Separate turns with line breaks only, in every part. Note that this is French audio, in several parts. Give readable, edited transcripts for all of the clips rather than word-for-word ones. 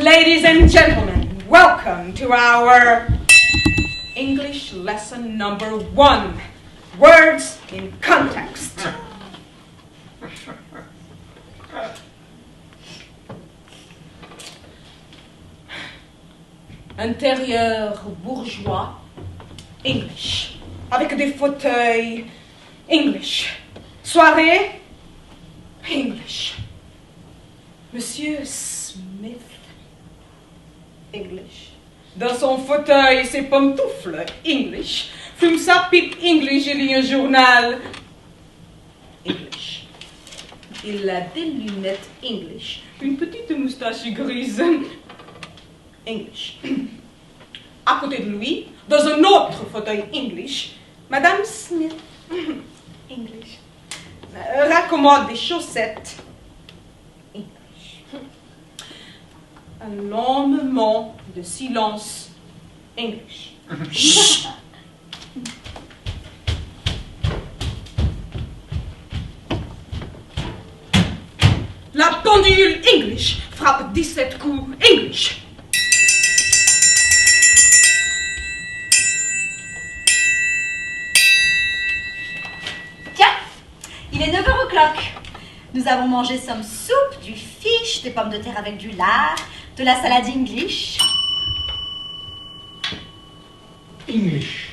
Ladies and gentlemen, welcome to our English lesson number 1, Words in Context. Intérieur bourgeois, English. Avec des fauteuils, English. Soirée, English. Monsieur Smith, English. Dans son fauteuil, ses pantoufles, English. Fume sa pipe, English, et lit un journal, English. Il a des lunettes, English. Une petite moustache grise, English. À côté de lui, dans un autre fauteuil English, Madame Smith, English, raccommode des chaussettes, English. Un long moment de silence, English. Chut. La pendule English frappe 17 coups, English.
Il est 9h. Nous avons mangé some soupe, du fish, des pommes de terre avec du lard, de la salade English.
English.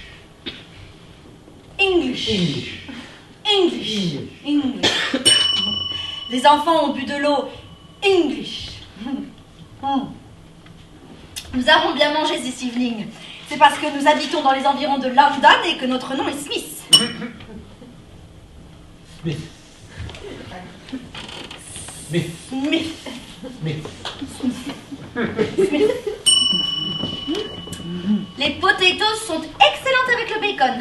English.
English.
English. English. Les enfants ont bu de l'eau English. Nous avons bien mangé this evening. C'est parce que nous habitons dans les environs de London et que notre nom est Smith.
Smith. Smith.
Smith.
Smith.
Smith. Les potatoes sont excellentes avec le bacon.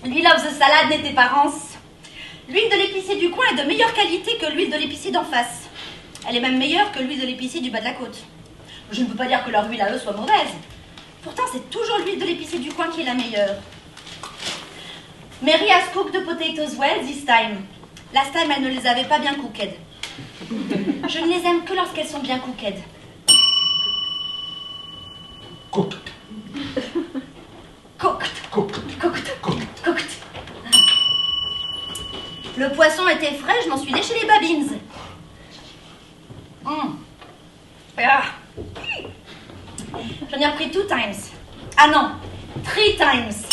L'huile of the salad n'était pas rance. L'huile de l'épicier du coin est de meilleure qualité que l'huile de l'épicier d'en face. Elle est même meilleure que l'huile de l'épicier du bas de la côte. Je ne peux pas dire que leur huile à eux soit mauvaise. Pourtant, c'est toujours l'huile de l'épicier du coin qui est la meilleure. Mary has cooked the potatoes well this time. Last time, elle ne les avait pas bien cooked. Je ne les aime que lorsqu'elles sont bien cooked.
Cooked.
Cooked.
Cooked.
Cooked.
Cooked.
Cooked. Le poisson était frais, je m'en suis léché les babines. J'en ai repris 2 times. Ah non, 3 times.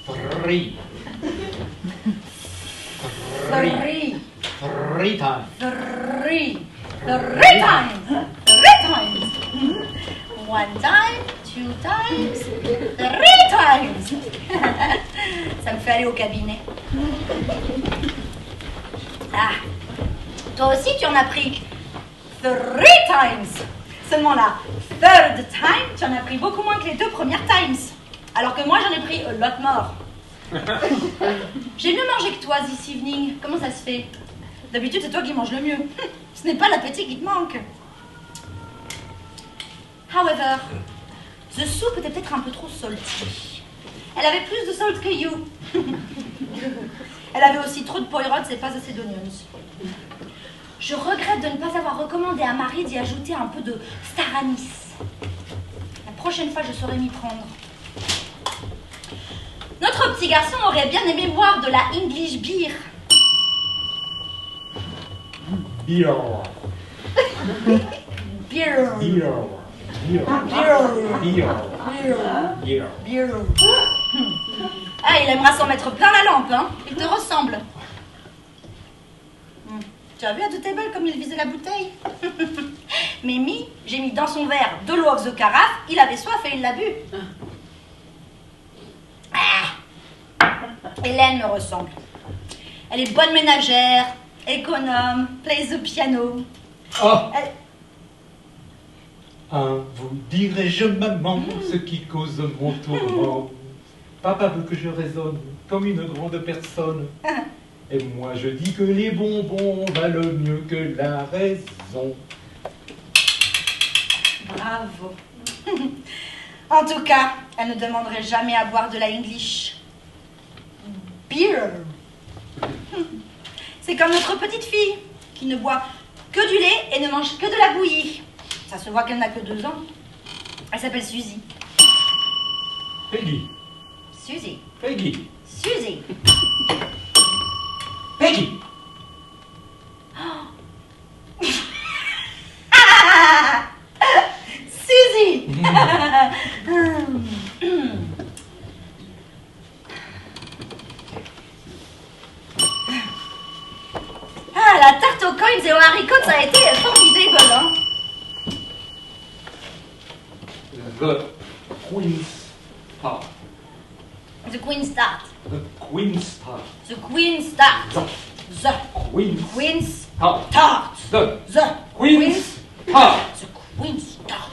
3 times.
3 times. 3 times. 1 time, 2 times, 3 times. Ça me fait aller au cabinet. Toi aussi tu en as pris 3 times. Seulement la 3rd time, tu en as pris beaucoup moins que les 2 premières times. Alors que moi j'en ai pris a lot more. J'ai mieux mangé que toi this evening. Comment ça se fait? D'habitude c'est toi qui manges le mieux. Ce n'est pas l'appétit qui te manque. However, the soup était peut-être un peu trop salty. Elle avait plus de salt que you. Elle avait aussi trop de poireaux et pas assez d'onions. Je regrette de ne pas avoir recommandé à Marie d'y ajouter un peu de star anise. La prochaine fois, je saurai m'y prendre. Notre petit garçon aurait bien aimé boire de la English beer.
Beer.
Beer.
Beer. Beer.
Beer.
Beer. Beer.
Beer. Il aimera s'en mettre plein la lampe, hein. Il te ressemble. Tu as vu à The Table comme il visait la bouteille? Mimi, j'ai mis dans son verre de l'eau of the carafe, il avait soif et il l'a bu. Hélène me ressemble. Elle est bonne ménagère, économe, plays the piano.
Vous dirai-je, maman, ce qui cause mon tourment. Papa veut que je raisonne comme une grande personne. Et moi je dis que les bonbons valent mieux que la raison.
Bravo. En tout cas, elle ne demanderait jamais à boire de la English beer. C'est comme notre petite fille, qui ne boit que du lait et ne mange que de la bouillie. Ça se voit qu'elle n'a que 2 ans. Elle s'appelle Suzy.
Peggy.
Suzy.
Peggy.
Suzy.
Peggy.
Suzy. Ah, la tarte aux coins et aux haricots, ça a été formidable, hein.
The Queen's Tart.
The Queen's Tart.
The Queen's Tart.
The Queen's Tart.
The
The
Queen's
Queen's
Tart.
Tart.
The
The
Queen's Tart.
The Queen's Tart.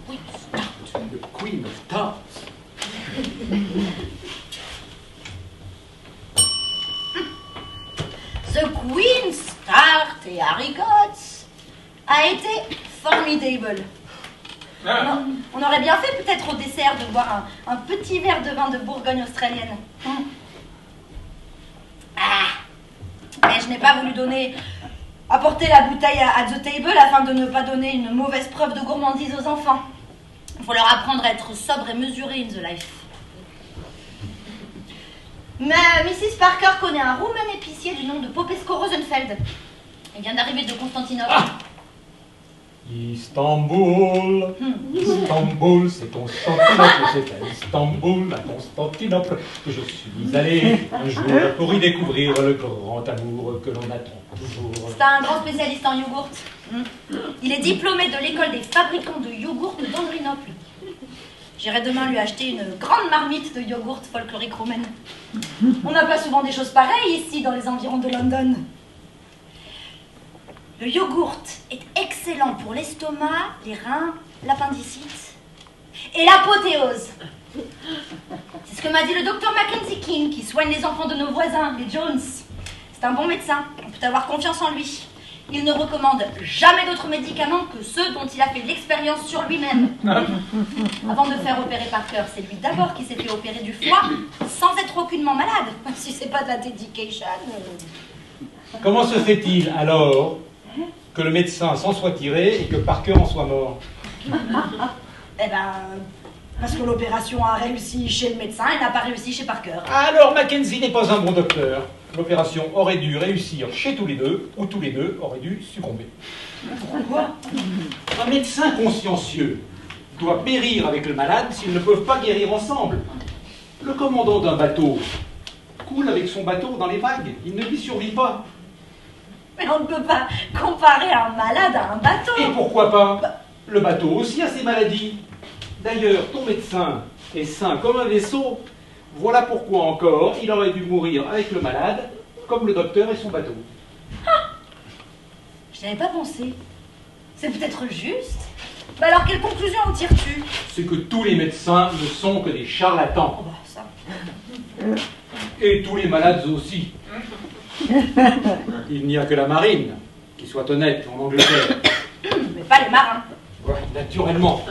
Queen's Tart.
The Queen of Tarts.
The Queen's Tart et haricots a été formidable. On aurait bien fait peut-être au dessert de boire un petit verre de vin de Bourgogne australienne. Mais je n'ai pas voulu apporter la bouteille à The Table afin de ne pas donner une mauvaise preuve de gourmandise aux enfants. Il faut leur apprendre à être sobre et mesuré in the life. Mais Mrs. Parker connaît un roumain épicier du nom de Popescu Rosenfeld. Il vient d'arriver de Constantinople.
Istanbul, Istanbul, c'est Constantinople, c'est à Istanbul, à Constantinople, que je suis allé un jour pour y découvrir le grand amour que l'on attend toujours.
C'est un grand spécialiste en yogourt. Il est diplômé de l'école des fabricants de yogourt d'Andrinople. J'irai demain lui acheter une grande marmite de yogourt folklorique roumaine. On n'a pas souvent des choses pareilles ici dans les environs de London. Le yogourt est excellent pour l'estomac, les reins, l'appendicite et l'apothéose. C'est ce que m'a dit le docteur Mackenzie King qui soigne les enfants de nos voisins, les Jones. C'est un bon médecin, on peut avoir confiance en lui. Il ne recommande jamais d'autres médicaments que ceux dont il a fait l'expérience sur lui-même. Avant de faire opérer Parker, c'est lui d'abord qui s'est fait opérer du foie sans être aucunement malade. Si c'est pas de la dedication.
Comment se fait-il alors que le médecin s'en soit tiré et que Parker en soit mort?
Eh ben, parce que l'opération a réussi chez le médecin et n'a pas réussi chez Parker.
Alors Mackenzie n'est pas un bon docteur. L'opération aurait dû réussir chez tous les deux, ou tous les deux auraient dû succomber.
Pourquoi?
Un médecin consciencieux doit périr avec le malade s'ils ne peuvent pas guérir ensemble. Le commandant d'un bateau coule avec son bateau dans les vagues. Il ne lui survit pas.
Mais on ne peut pas comparer un malade à un bateau.
Et pourquoi pas? Le bateau aussi a ses maladies. D'ailleurs, ton médecin est sain comme un vaisseau. Voilà pourquoi encore il aurait dû mourir avec le malade, comme le docteur et son bateau.
Ah, je n'avais pas pensé. C'est peut-être juste. Mais alors, quelle conclusion en tires-tu?
C'est que tous les médecins ne sont que des charlatans.
Oh bah, ça.
Et tous les malades aussi. Il n'y a que la marine qui soit honnête en Angleterre.
Mais pas les marins.
Ouais, naturellement.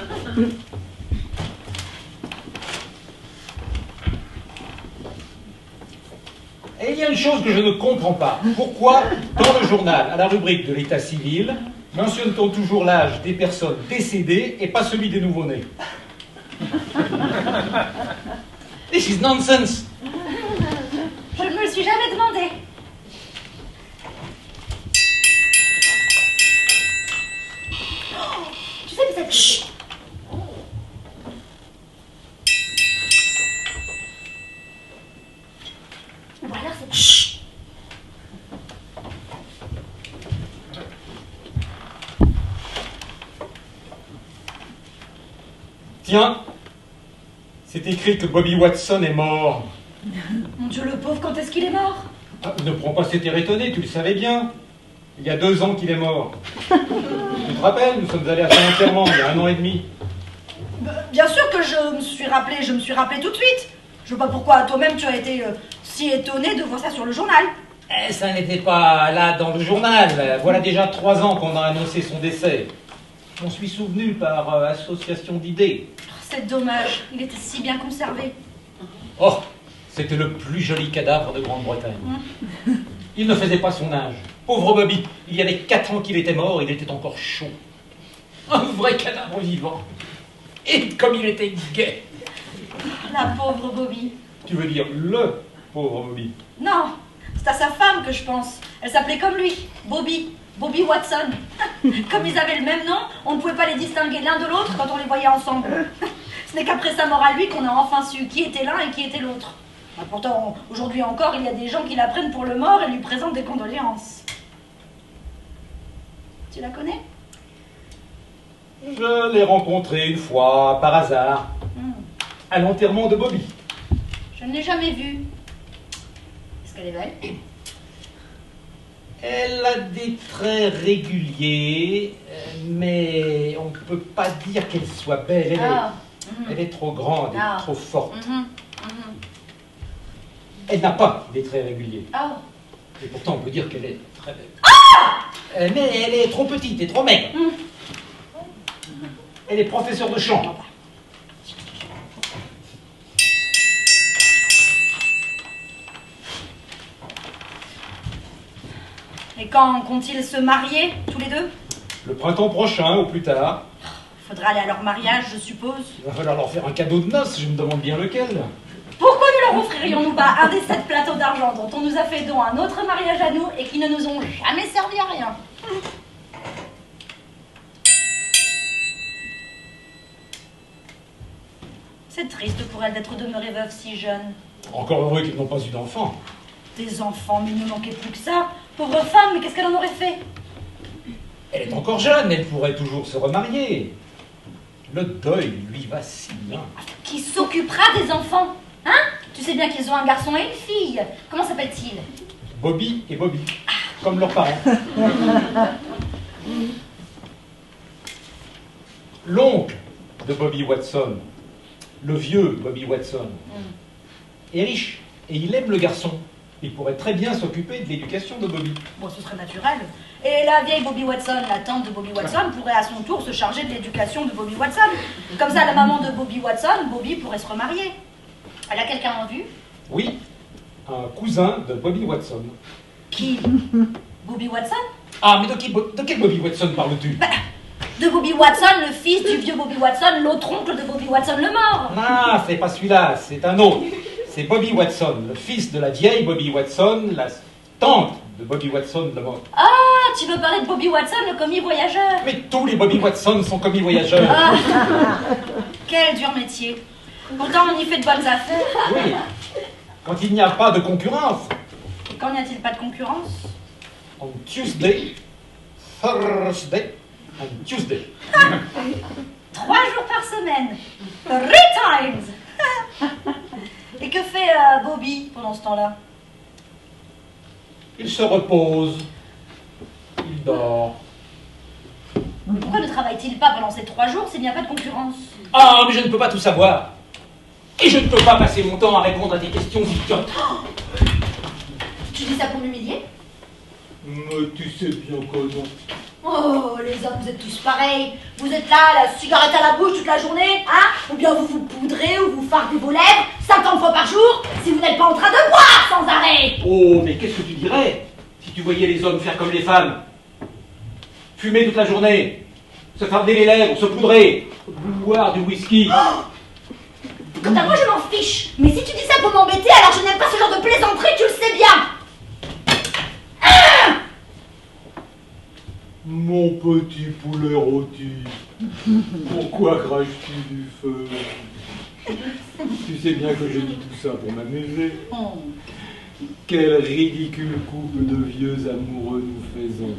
Et il y a une chose que je ne comprends pas. Pourquoi, dans le journal, à la rubrique de l'état civil, mentionne-t-on toujours l'âge des personnes décédées et pas celui des nouveau-nés? This is nonsense.
Je ne me le suis jamais demandé. Oh, tu sais peut-être... Chut. Ou alors c'est... Chut.
Tiens, c'est écrit que Bobby Watson est mort.
Mon Dieu, le pauvre, quand est-ce qu'il est mort?
Ah, ne prends pas cet air étonné, tu le savais bien. Il y a 2 ans qu'il est mort. Tu te rappelles, nous sommes allés à son enterrement il y a 1 an et demi.
Bien sûr que je me suis rappelé tout de suite. Je vois pas pourquoi toi-même tu as été si étonné de voir ça sur le journal.
Ça n'était pas là dans le journal. Voilà déjà 3 ans qu'on a annoncé son décès. Je m'en suis souvenu par association d'idées.
Oh, c'est dommage, il était si bien conservé.
Oh, c'était le plus joli cadavre de Grande-Bretagne. Il ne faisait pas son âge. Pauvre Bobby, il y avait 4 ans qu'il était mort, il était encore chaud. Un vrai cadavre vivant. Et comme il était gai.
La pauvre Bobby.
Tu veux dire le pauvre Bobby?
Non, c'est à sa femme que je pense. Elle s'appelait comme lui, Bobby. Bobby Watson. Comme ils avaient le même nom, on ne pouvait pas les distinguer l'un de l'autre quand on les voyait ensemble. Ce n'est qu'après sa mort à lui qu'on a enfin su qui était l'un et qui était l'autre. Pourtant, aujourd'hui encore, il y a des gens qui la prennent pour le mort et lui présentent des condoléances. Tu la connais?
Je l'ai rencontrée une fois, par hasard, à l'enterrement de Bobby.
Je ne l'ai jamais vue. Est-ce qu'elle est belle?
Elle a des traits réguliers, mais on ne peut pas dire qu'elle soit belle. Elle est trop grande et trop forte. Elle n'a pas des traits réguliers. Et pourtant, on peut dire qu'elle est très belle. Mais elle est trop petite et trop maigre. Elle est professeure de chant.
Et quand comptent-ils se marier, tous les deux?
Le printemps prochain, au plus tard.
Faudra aller à leur mariage, je suppose.
Il va falloir leur faire un cadeau de noces, je me demande bien lequel.
Pourquoi ne leur offririons-nous pas un des 7 plateaux d'argent dont on nous a fait don à notre mariage à nous et qui ne nous ont jamais servi à rien? C'est triste pour elle d'être demeurée veuve si jeune.
Encore heureux qu'ils n'ont pas eu d'enfants.
Des enfants, mais il ne manquait plus que ça. Pauvre femme, mais qu'est-ce qu'elle en aurait fait?
Elle est encore jeune, elle pourrait toujours se remarier. Le deuil lui va si bien.
Qui s'occupera des enfants? Hein? Tu sais bien qu'ils ont un garçon et une fille. Comment s'appelle-t-il?
Bobby et Bobby, comme leurs parents. L'oncle de Bobby Watson, le vieux Bobby Watson, est riche et il aime le garçon. Il pourrait très bien s'occuper de l'éducation de Bobby.
Bon, ce serait naturel. Et la vieille Bobby Watson, la tante de Bobby Watson, pourrait à son tour se charger de l'éducation de Bobby Watson. Comme ça, la maman de Bobby Watson, Bobby, pourrait se remarier. Elle a quelqu'un en vue?
Oui, un cousin de Bobby Watson.
Qui? Bobby Watson?
Ah, mais de quel Bobby Watson parles-tu?
De Bobby Watson, le fils du vieux Bobby Watson, l'autre oncle de Bobby Watson le mort.
Ah, c'est pas celui-là, c'est un autre. C'est Bobby Watson, le fils de la vieille Bobby Watson, la tante de Bobby Watson le mort.
Ah, tu veux parler de Bobby Watson, le commis voyageur?
Mais tous les Bobby Watson sont commis voyageurs.
Ah, quel dur métier. Pourtant, on y fait de bonnes affaires.
Oui, quand il n'y a pas de concurrence.
Et quand n'y a-t-il pas de concurrence?
On Tuesday, Thursday and Tuesday.
3 jours par semaine. 3 times. Et que fait Bobby pendant ce temps-là?
Il se repose, il dort.
Mais pourquoi ne travaille-t-il pas pendant ces 3 jours s'il n'y a pas de concurrence?
Ah, mais je ne peux pas tout savoir. Et je ne peux pas passer mon temps à répondre à des questions idiotes.
Tu dis ça pour m'humilier?
Mais tu sais bien que non.
Oh, les hommes, vous êtes tous pareils. Vous êtes là, la cigarette à la bouche toute la journée, hein? Ou bien vous vous poudrez ou vous fardez vos lèvres 50 fois par jour si vous n'êtes pas en train de boire sans arrêt.
Oh, mais qu'est-ce que tu dirais si tu voyais les hommes faire comme les femmes? Fumer toute la journée, se farder les lèvres, se poudrer, boire du whisky.
Oh, quant à moi, je m'en fiche. Mais si tu dis ça pour m'embêter, alors je n'aime pas ce genre de plaisanterie, tu le sais bien.
Mon petit poulet rôti, pourquoi craches-tu du feu? Tu sais bien que je dis tout ça pour m'amuser. Quel ridicule couple de vieux amoureux nous faisons.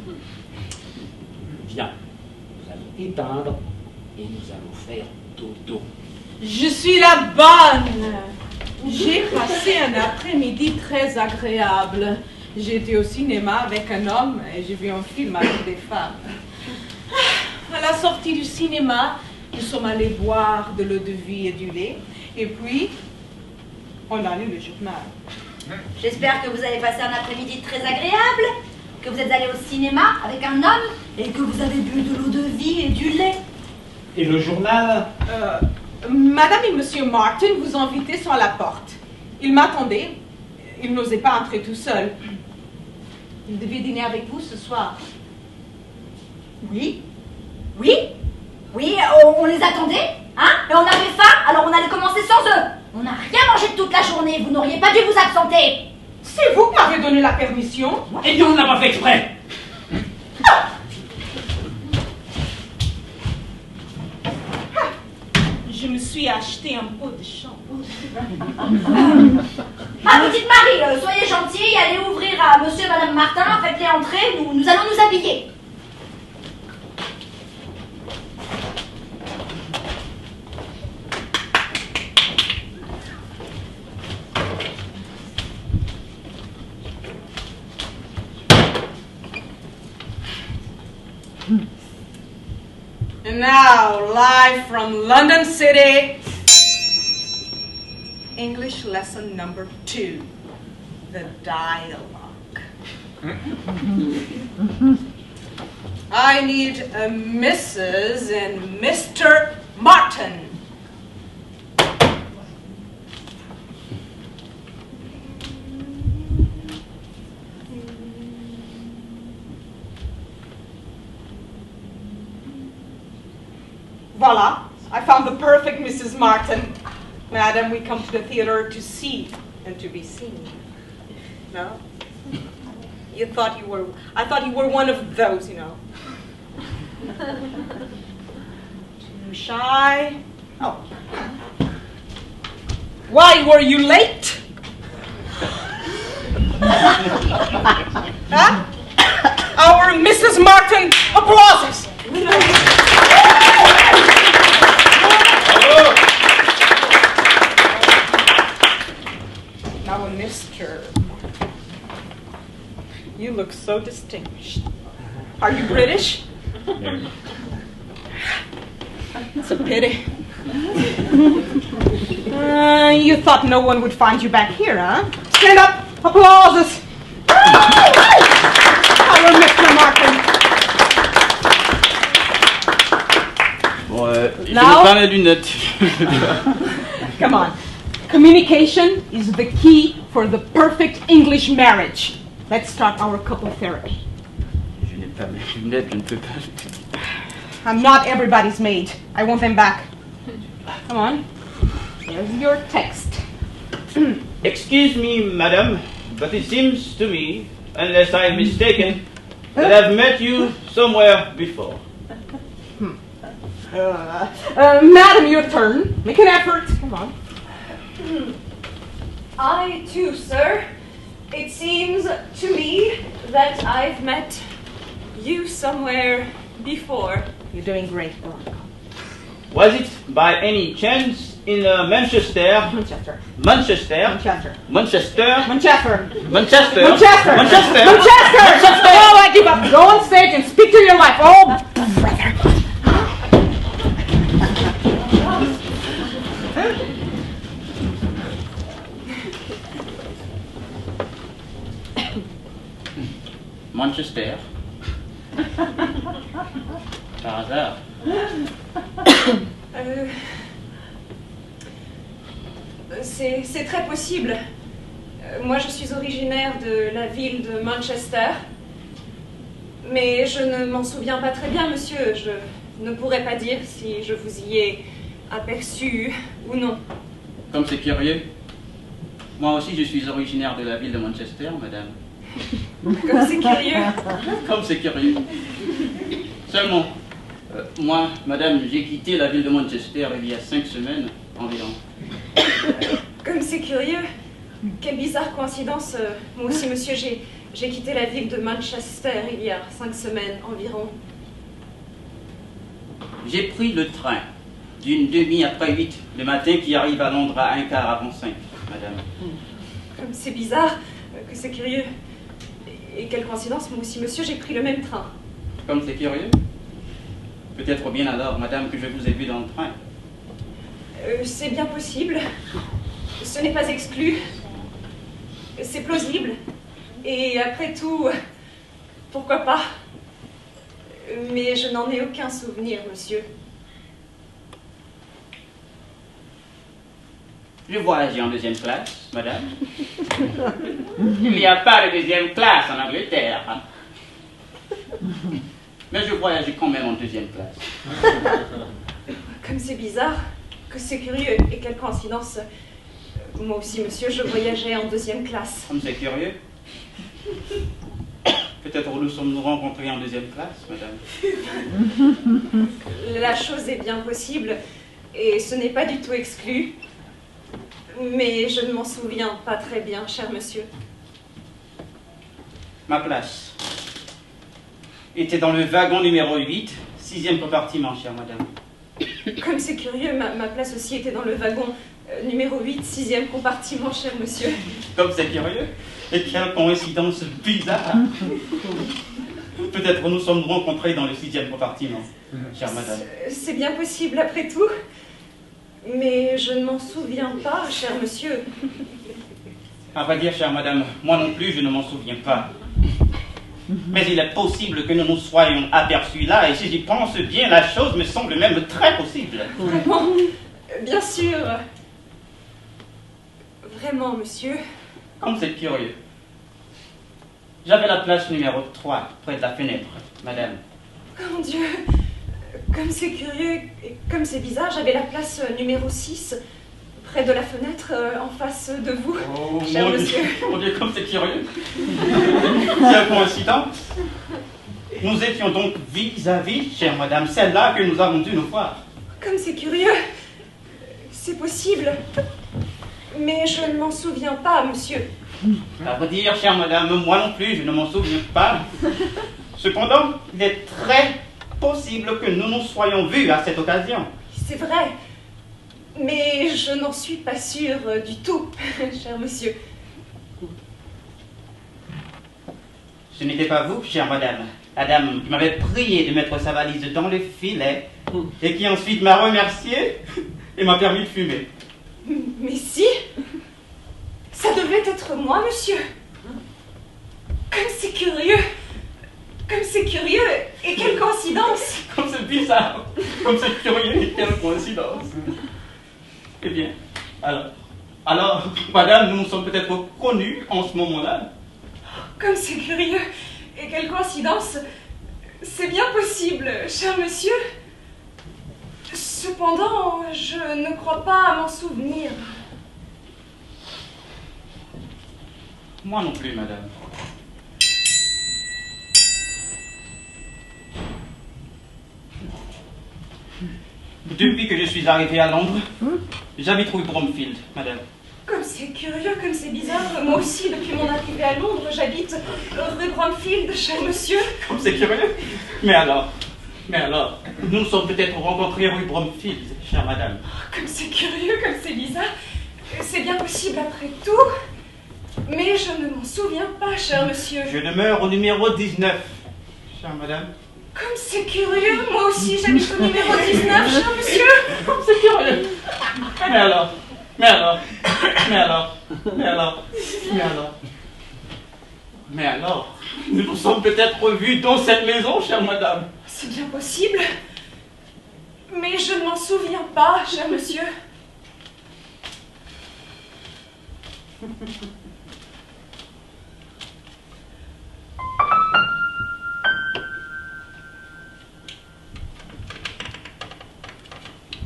Viens, nous allons éteindre et nous allons faire dodo.
Je suis la bonne. J'ai passé un après-midi très agréable. J'étais au cinéma avec un homme et j'ai vu un film avec des femmes. À la sortie du cinéma, nous sommes allés boire de l'eau de vie et du lait. Et puis, on a lu le journal.
J'espère que vous avez passé un après-midi très agréable, que vous êtes allé au cinéma avec un homme et que vous avez bu de l'eau de vie et du lait.
Et le journal?
Madame et Monsieur Martin vous invitaient sur la porte. Ils m'attendaient. Ils n'osaient pas entrer tout seuls.
Ils devaient dîner avec vous ce soir. Oui. Oui. Oui, on les attendait, hein? Et on avait faim, alors on allait commencer sans eux. On n'a rien mangé de toute la journée, vous n'auriez pas dû vous absenter.
C'est vous qui m'avez donné la permission.
Eh bien, on ne l'a pas fait exprès.
Je me suis acheté un pot de chambre.
Ma petite Marie, soyez gentille, allez ouvrir à monsieur et madame Martin, faites-les entrer, nous allons nous habiller.
And now, live from London City, English lesson number 2, the dialogue. I need a Mrs. and Mr. Martin. Voila, I found the perfect Mrs. Martin. Madam, we come to the theater to see and to be seen. No? I thought you were one of those, you know. Too shy. Oh. Why were you late? Huh? Our Mrs. Martin applauses. Now, Mr. You look so distinguished. Are you British? It's a pity. You thought no one would find you back here, huh? Stand up! Applauses! Our Mr. Martin.
Bon, je
Now?
vais pas mes lunettes.
Come on. Communication is the key for the perfect English marriage. Let's start our couple therapy.
Je n'ai pas mes lunettes, je ne peux pas.
I'm not everybody's mate. I want them back. Come on. Here's your text.
Excuse me, madam, but it seems to me, unless I am mistaken, that I've met you somewhere before.
Madam, your turn. Make an effort. Come on.
I too, sir. It seems to me that I've met you somewhere before.
You're doing great. Go on.
Was it by any chance in Manchester?
Manchester.
Manchester?
Manchester.
Manchester?
Manchester.
Manchester?
Manchester.
Manchester?
Manchester. Oh, I give up. Go on stage and speak to your wife. Oh, brother.
Manchester? Par hasard.
C'est très possible. Moi, je suis originaire de la ville de Manchester. Mais je ne m'en souviens pas très bien, monsieur. Je ne pourrais pas dire si je vous y ai aperçu ou non.
Comme c'est curieux. Moi aussi, je suis originaire de la ville de Manchester, madame.
Comme c'est curieux.
Comme c'est curieux. Seulement, moi, madame, j'ai quitté la ville de Manchester il y a 5 semaines environ.
Comme c'est curieux. Quelle bizarre coïncidence. Moi aussi, monsieur, j'ai quitté la ville de Manchester il y a 5 semaines environ.
J'ai pris le train d'une demi après 8 le matin qui arrive à Londres à 1 quart avant 5, madame.
Comme c'est bizarre, que c'est curieux. Et quelle coïncidence, moi aussi, monsieur, j'ai pris le même train.
Comme c'est curieux. Peut-être bien alors, madame, que je vous ai vu dans le train.
C'est bien possible. Ce n'est pas exclu. C'est plausible. Et après tout, pourquoi pas? Mais je n'en ai aucun souvenir, monsieur.
Je voyageais en deuxième classe, madame. Il n'y a pas de deuxième classe en Angleterre. Mais je voyageais quand même en deuxième classe.
Comme c'est bizarre, que c'est curieux, et quelle coïncidence. Moi aussi, monsieur, je voyageais en deuxième classe.
Comme c'est curieux. Peut-être nous sommes nous rencontrés en deuxième classe, madame.
La chose est bien possible, et ce n'est pas du tout exclu. Mais je ne m'en souviens pas très bien, cher monsieur.
Ma place était dans le wagon numéro 8, 6e compartiment, chère madame.
Comme c'est curieux, ma place aussi était dans le wagon numéro 8, 6e compartiment, cher monsieur.
Comme c'est curieux. Et quelle coïncidence bizarre. Peut-être nous sommes rencontrés dans le 6e compartiment, chère madame.
C'est bien possible, après tout. Mais je ne m'en souviens pas, cher monsieur.
À vrai dire, chère madame, moi non plus, je ne m'en souviens pas. Mais il est possible que nous nous soyons aperçus là, et si j'y pense bien, la chose me semble même très possible.
Vraiment, bien sûr. Vraiment, monsieur.
Comme c'est curieux. J'avais la place numéro 3, près de la fenêtre, madame.
Oh mon Dieu, comme c'est curieux et comme c'est bizarre, j'avais la place numéro 6, près de la fenêtre, en face de vous,
Oh,
cher
mon
monsieur.
Dieu, mon Dieu, comme c'est curieux. Quelle coïncidence. Nous étions donc vis-à-vis, chère madame, celle-là que nous avons dû nous voir.
Comme c'est curieux. C'est possible. Mais je ne m'en souviens pas, monsieur.
À vrai dire, chère madame, moi non plus, je ne m'en souviens pas. Cependant, il est très possible que nous nous soyons vus à cette occasion.
C'est vrai. Mais je n'en suis pas sûre du tout, cher monsieur.
Ce n'était pas vous, chère madame. La dame qui m'avait prié de mettre sa valise dans le filet et qui ensuite m'a remercié et m'a permis de fumer.
Mais si, ça devait être moi, monsieur. Comme c'est curieux. Comme c'est curieux. Et quelle coïncidence.
Comme c'est bizarre. Comme c'est curieux et quelle coïncidence. Eh bien, alors, madame, nous nous sommes peut-être connus en ce moment-là.
Comme c'est curieux. Et quelle coïncidence. C'est bien possible, cher monsieur. Cependant, je ne crois pas à m'en souvenir.
Moi non plus, madame. Depuis que je suis arrivé à Londres, j'habite rue Bromfield, madame.
Comme c'est curieux, comme c'est bizarre. Moi aussi, depuis mon arrivée à Londres, j'habite rue Bromfield, cher monsieur.
Comme c'est curieux. Mais alors, nous nous sommes peut-être rencontrés rue Bromfield, chère madame.
Comme c'est curieux, comme c'est bizarre. C'est bien possible après tout. Mais je ne m'en souviens pas, cher monsieur.
Je demeure au numéro 19, chère madame.
Comme c'est curieux, moi aussi j'habite au numéro 19, cher monsieur.
Comme c'est curieux. Mais alors, nous nous sommes peut-être revus dans cette maison, chère madame.
C'est bien possible. Mais je ne m'en souviens pas, cher monsieur.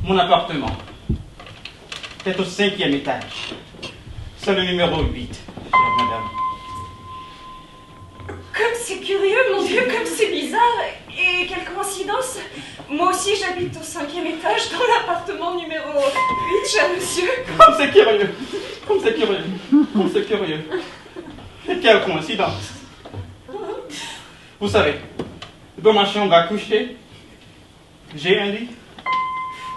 Mon appartement est au 5e étage. C'est le numéro 8, chère madame.
Comme c'est curieux, mon Dieu, comme c'est bizarre. Et quelle coïncidence. Moi aussi j'habite au 5e étage dans l'appartement numéro 8, cher monsieur.
Comme c'est curieux. Comme c'est curieux. Comme c'est curieux. Et quelle coïncidence. Vous savez, dans ma chambre à coucher, j'ai un lit.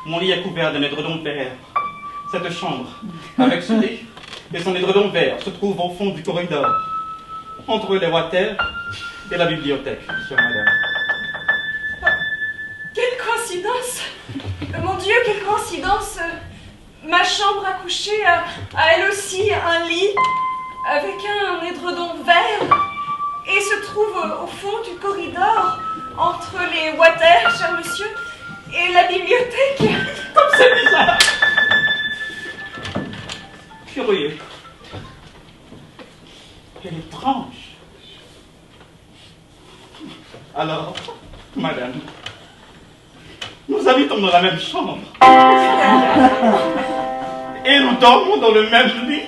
Mon lit est couvert d'un édredon vert. Cette chambre, avec ce lit et son édredon vert, se trouve au fond du corridor, entre les water et la bibliothèque, chère madame.
Quelle coïncidence. Mon Dieu, quelle coïncidence. Ma chambre à coucher a elle aussi un lit avec un édredon vert et se trouve au fond du corridor entre les water, cher monsieur, et la bibliothèque.
Comme c'est bizarre. curieux et étrange. Alors, madame, nous habitons dans la même chambre. Et nous dormons dans le même lit.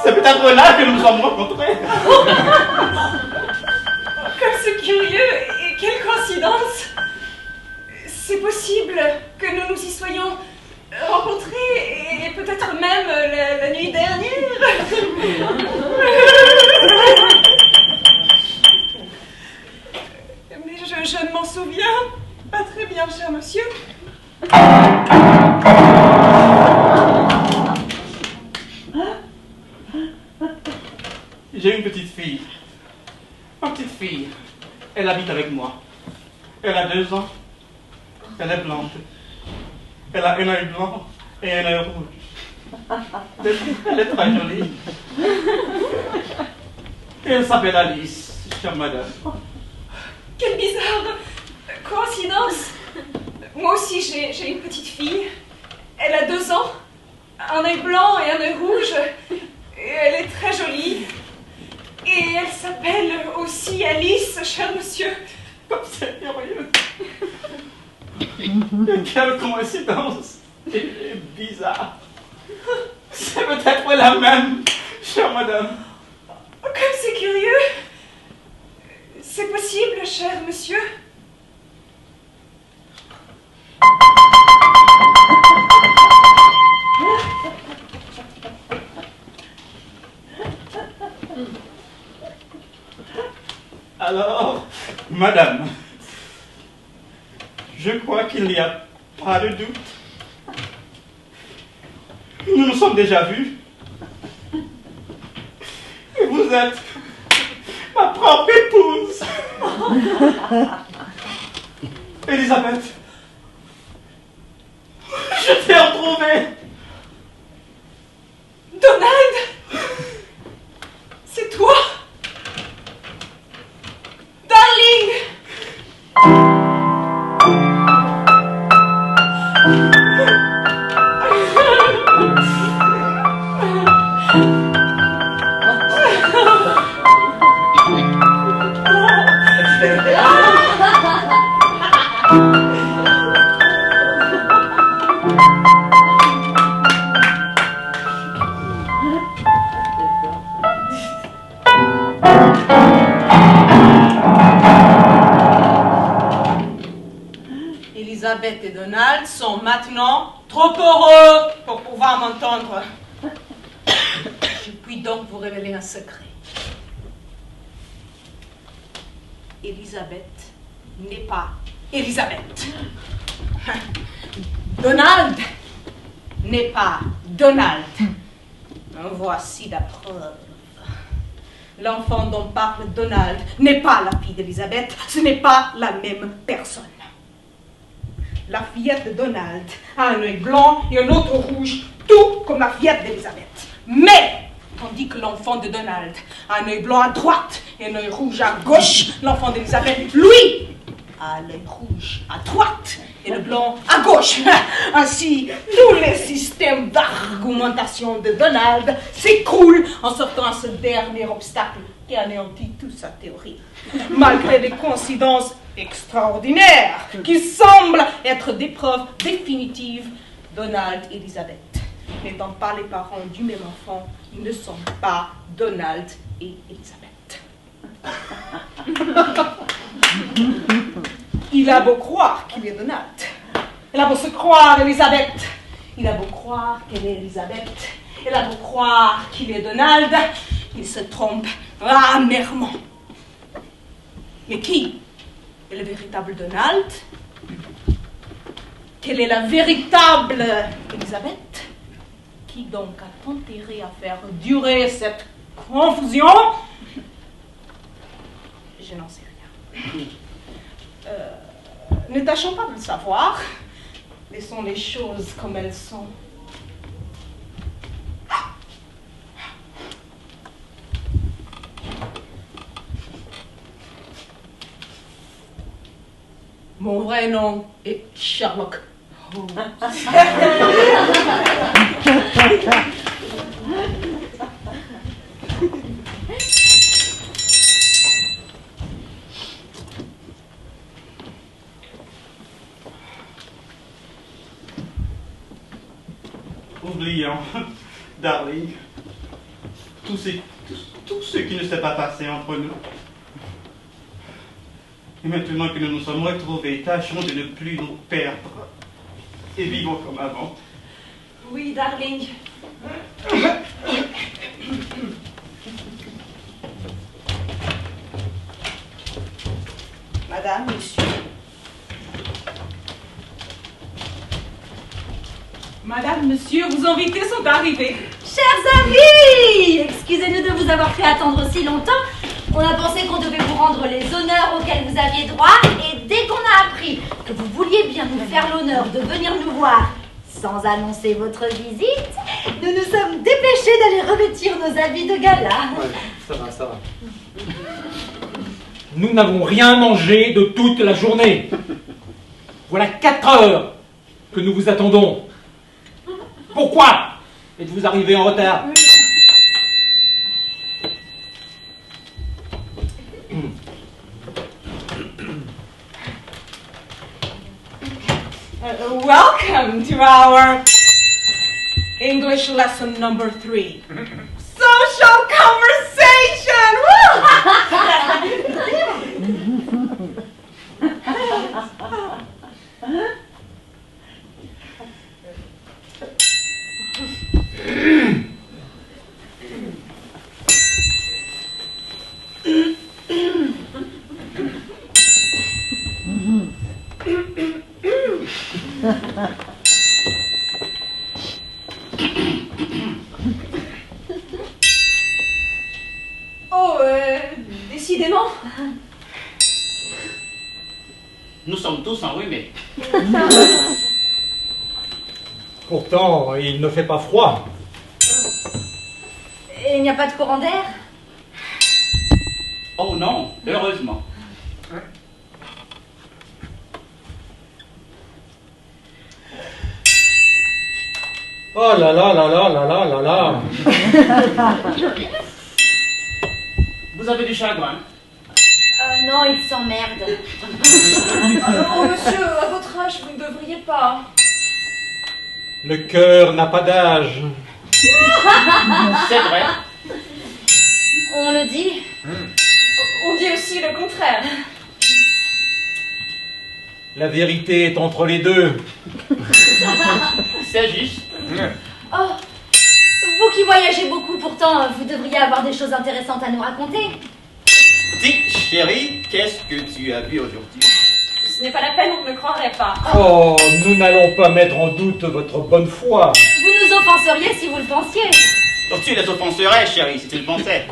C'est peut-être là que nous nous sommes rencontrés.
Comme c'est curieux et quelle coïncidence. C'est possible que nous nous y soyons rencontrés et peut-être même la nuit dernière. Mais je ne m'en souviens pas très bien, cher monsieur.
J'ai une petite fille. Ma petite fille. Elle habite avec moi. Elle a 2 ans. Elle est blanche. Elle a un œil blanc et un œil rouge. Elle est très jolie. Et elle s'appelle Alice, chère madame.
Quelle bizarre coïncidence. Moi aussi, j'ai une petite fille. Elle a 2 ans, un œil blanc et un œil rouge. Et elle est très jolie. Et elle s'appelle aussi Alice, cher monsieur.
Comme c'est curieux. Quelle coïncidence. Et bizarre. C'est peut-être la même, chère madame.
Comme c'est curieux. C'est possible, cher monsieur.
Alors, madame, je crois qu'il n'y a pas de doute. Nous nous sommes déjà vus. Et vous êtes ma propre épouse. Elisabeth, je t'ai retrouvée.
Donald! C'est toi! Darling!
Elisabeth et Donald sont maintenant trop heureux pour pouvoir m'entendre. Je puis donc vous révéler un secret. Elisabeth n'est pas Elisabeth. Donald n'est pas Donald. Voici la preuve. L'enfant dont parle Donald n'est pas la fille d'Elisabeth. Ce n'est pas la même personne. La fillette de Donald a un œil blanc et un autre rouge, tout comme la fillette d'Elisabeth. Mais, tandis que l'enfant de Donald a un œil blanc à droite et un œil rouge à gauche, l'enfant d'Elisabeth, lui, a l'œil rouge à droite et le blanc à gauche. Ainsi, tous les systèmes d'argumentation de Donald s'écroulent en sortant à ce dernier obstacle qui anéantit toute sa théorie. Malgré des coïncidences extraordinaires qui semblent être des preuves définitives, Donald et Elisabeth, n'étant pas les parents du même enfant, ils ne sont pas Donald et Elisabeth. Il a beau croire qu'il est Donald. Il a beau se croire Elisabeth. Il a beau croire qu'elle est Elisabeth. Il a beau croire qu'il est Donald. Il se trompe amèrement. Mais qui est le véritable Donald? Quelle est la véritable Elisabeth? Qui donc a intérêt à faire durer cette confusion? Je n'en sais rien. Ne tâchons pas de le savoir. Laissons les choses comme elles sont. Mon vrai nom est Sherlock
Oublions, darling, tout ce qui ne s'est pas passé entre nous. Et maintenant que nous nous sommes retrouvés, tâchons de ne plus nous perdre et vivons comme avant.
Oui, darling.
Madame, monsieur.
Madame, monsieur, vos invités sont arrivés.
Chers amis, excusez-nous de vous avoir fait attendre si longtemps. On a pensé qu'on devait vous rendre les honneurs auxquels vous aviez droit. Et dès qu'on a appris que vous vouliez bien nous faire l'honneur de venir nous voir sans annoncer votre visite, nous nous sommes dépêchés d'aller revêtir nos habits de gala.
Ouais, ça va, ça va. Nous n'avons rien mangé de toute la journée. Voilà 4 heures que nous vous attendons. Pourquoi êtes-vous arrivé en retard?
Welcome to our English lesson number 3. Social conversation!
Oh, décidément.
Nous sommes tous enrhumés.
Pourtant, il ne fait pas froid.
Et il n'y a pas de courant d'air?
Oh non, heureusement.
Oh là là là là là là là là.
Vous avez du chagrin?
Non, il s'emmerde.
Oh, monsieur, à votre âge, vous ne devriez pas.
Le cœur n'a pas d'âge.
C'est vrai.
On le dit.
On dit aussi le contraire.
La vérité est entre les deux.
C'est juste.
Oh, vous qui voyagez beaucoup, pourtant, vous devriez avoir des choses intéressantes à nous raconter.
Dis, chérie, qu'est-ce que tu as vu aujourd'hui?
Ce n'est pas la peine, on ne me croirait pas.
Oh, nous n'allons pas mettre en doute votre bonne foi.
Vous nous offenseriez si vous le pensiez.
Donc tu les offenserais, chérie, si tu le pensais.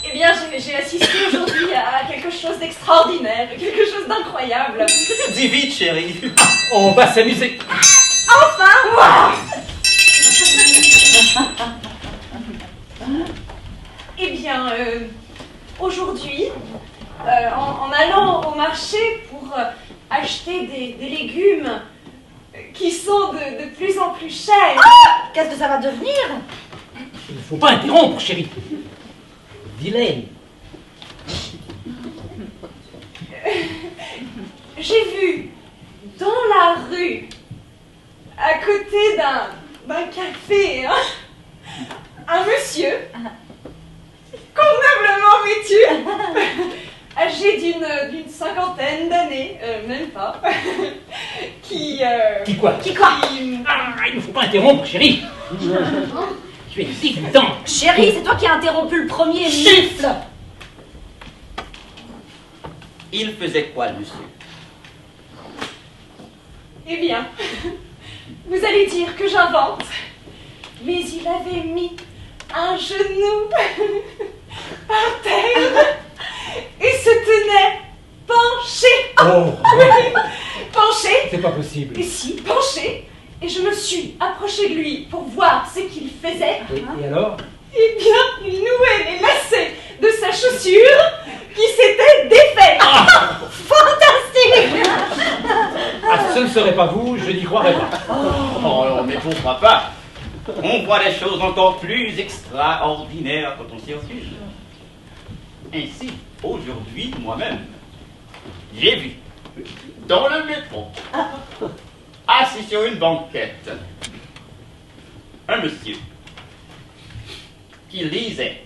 Eh bien, j'ai assisté aujourd'hui à quelque chose d'extraordinaire, quelque chose d'incroyable.
Dis vite, chérie.
On va s'amuser.
Enfin, Eh bien, aujourd'hui, en allant au marché pour acheter des légumes qui sont de plus en plus chers.
Qu'est-ce que ça va devenir?
Il ne faut pas interrompre, chérie. Vilaine.
J'ai vu dans la rue, à côté d'un café, un monsieur convenablement vêtu, âgé d'une cinquantaine d'années, même pas, qui
Qui quoi? Ah, il ne faut pas interrompre, chérie. Tu es dégoûtante.
Chérie, c'est toi qui as interrompu le premier mufle.
Il faisait quoi, le monsieur?
Eh bien, vous allez dire que j'invente, mais il avait mis un genou par terre et se tenait penché.
Oh,
Oui, penché.
c'est pas possible.
Et si, penché. Et je me suis approchée de lui pour voir ce qu'il faisait.
Oui, et alors?
Eh bien, il nouait les lacets de sa chaussure qui s'était défaite.
Ah.
Fantastique.
À ce ne serait pas vous, je n'y croirais pas.
Oh, mais pourquoi pas? On voit des choses encore plus extraordinaires quand on s'y refuse. Ainsi, aujourd'hui, moi-même, j'ai vu, dans le métro, assis sur une banquette, un monsieur qui lisait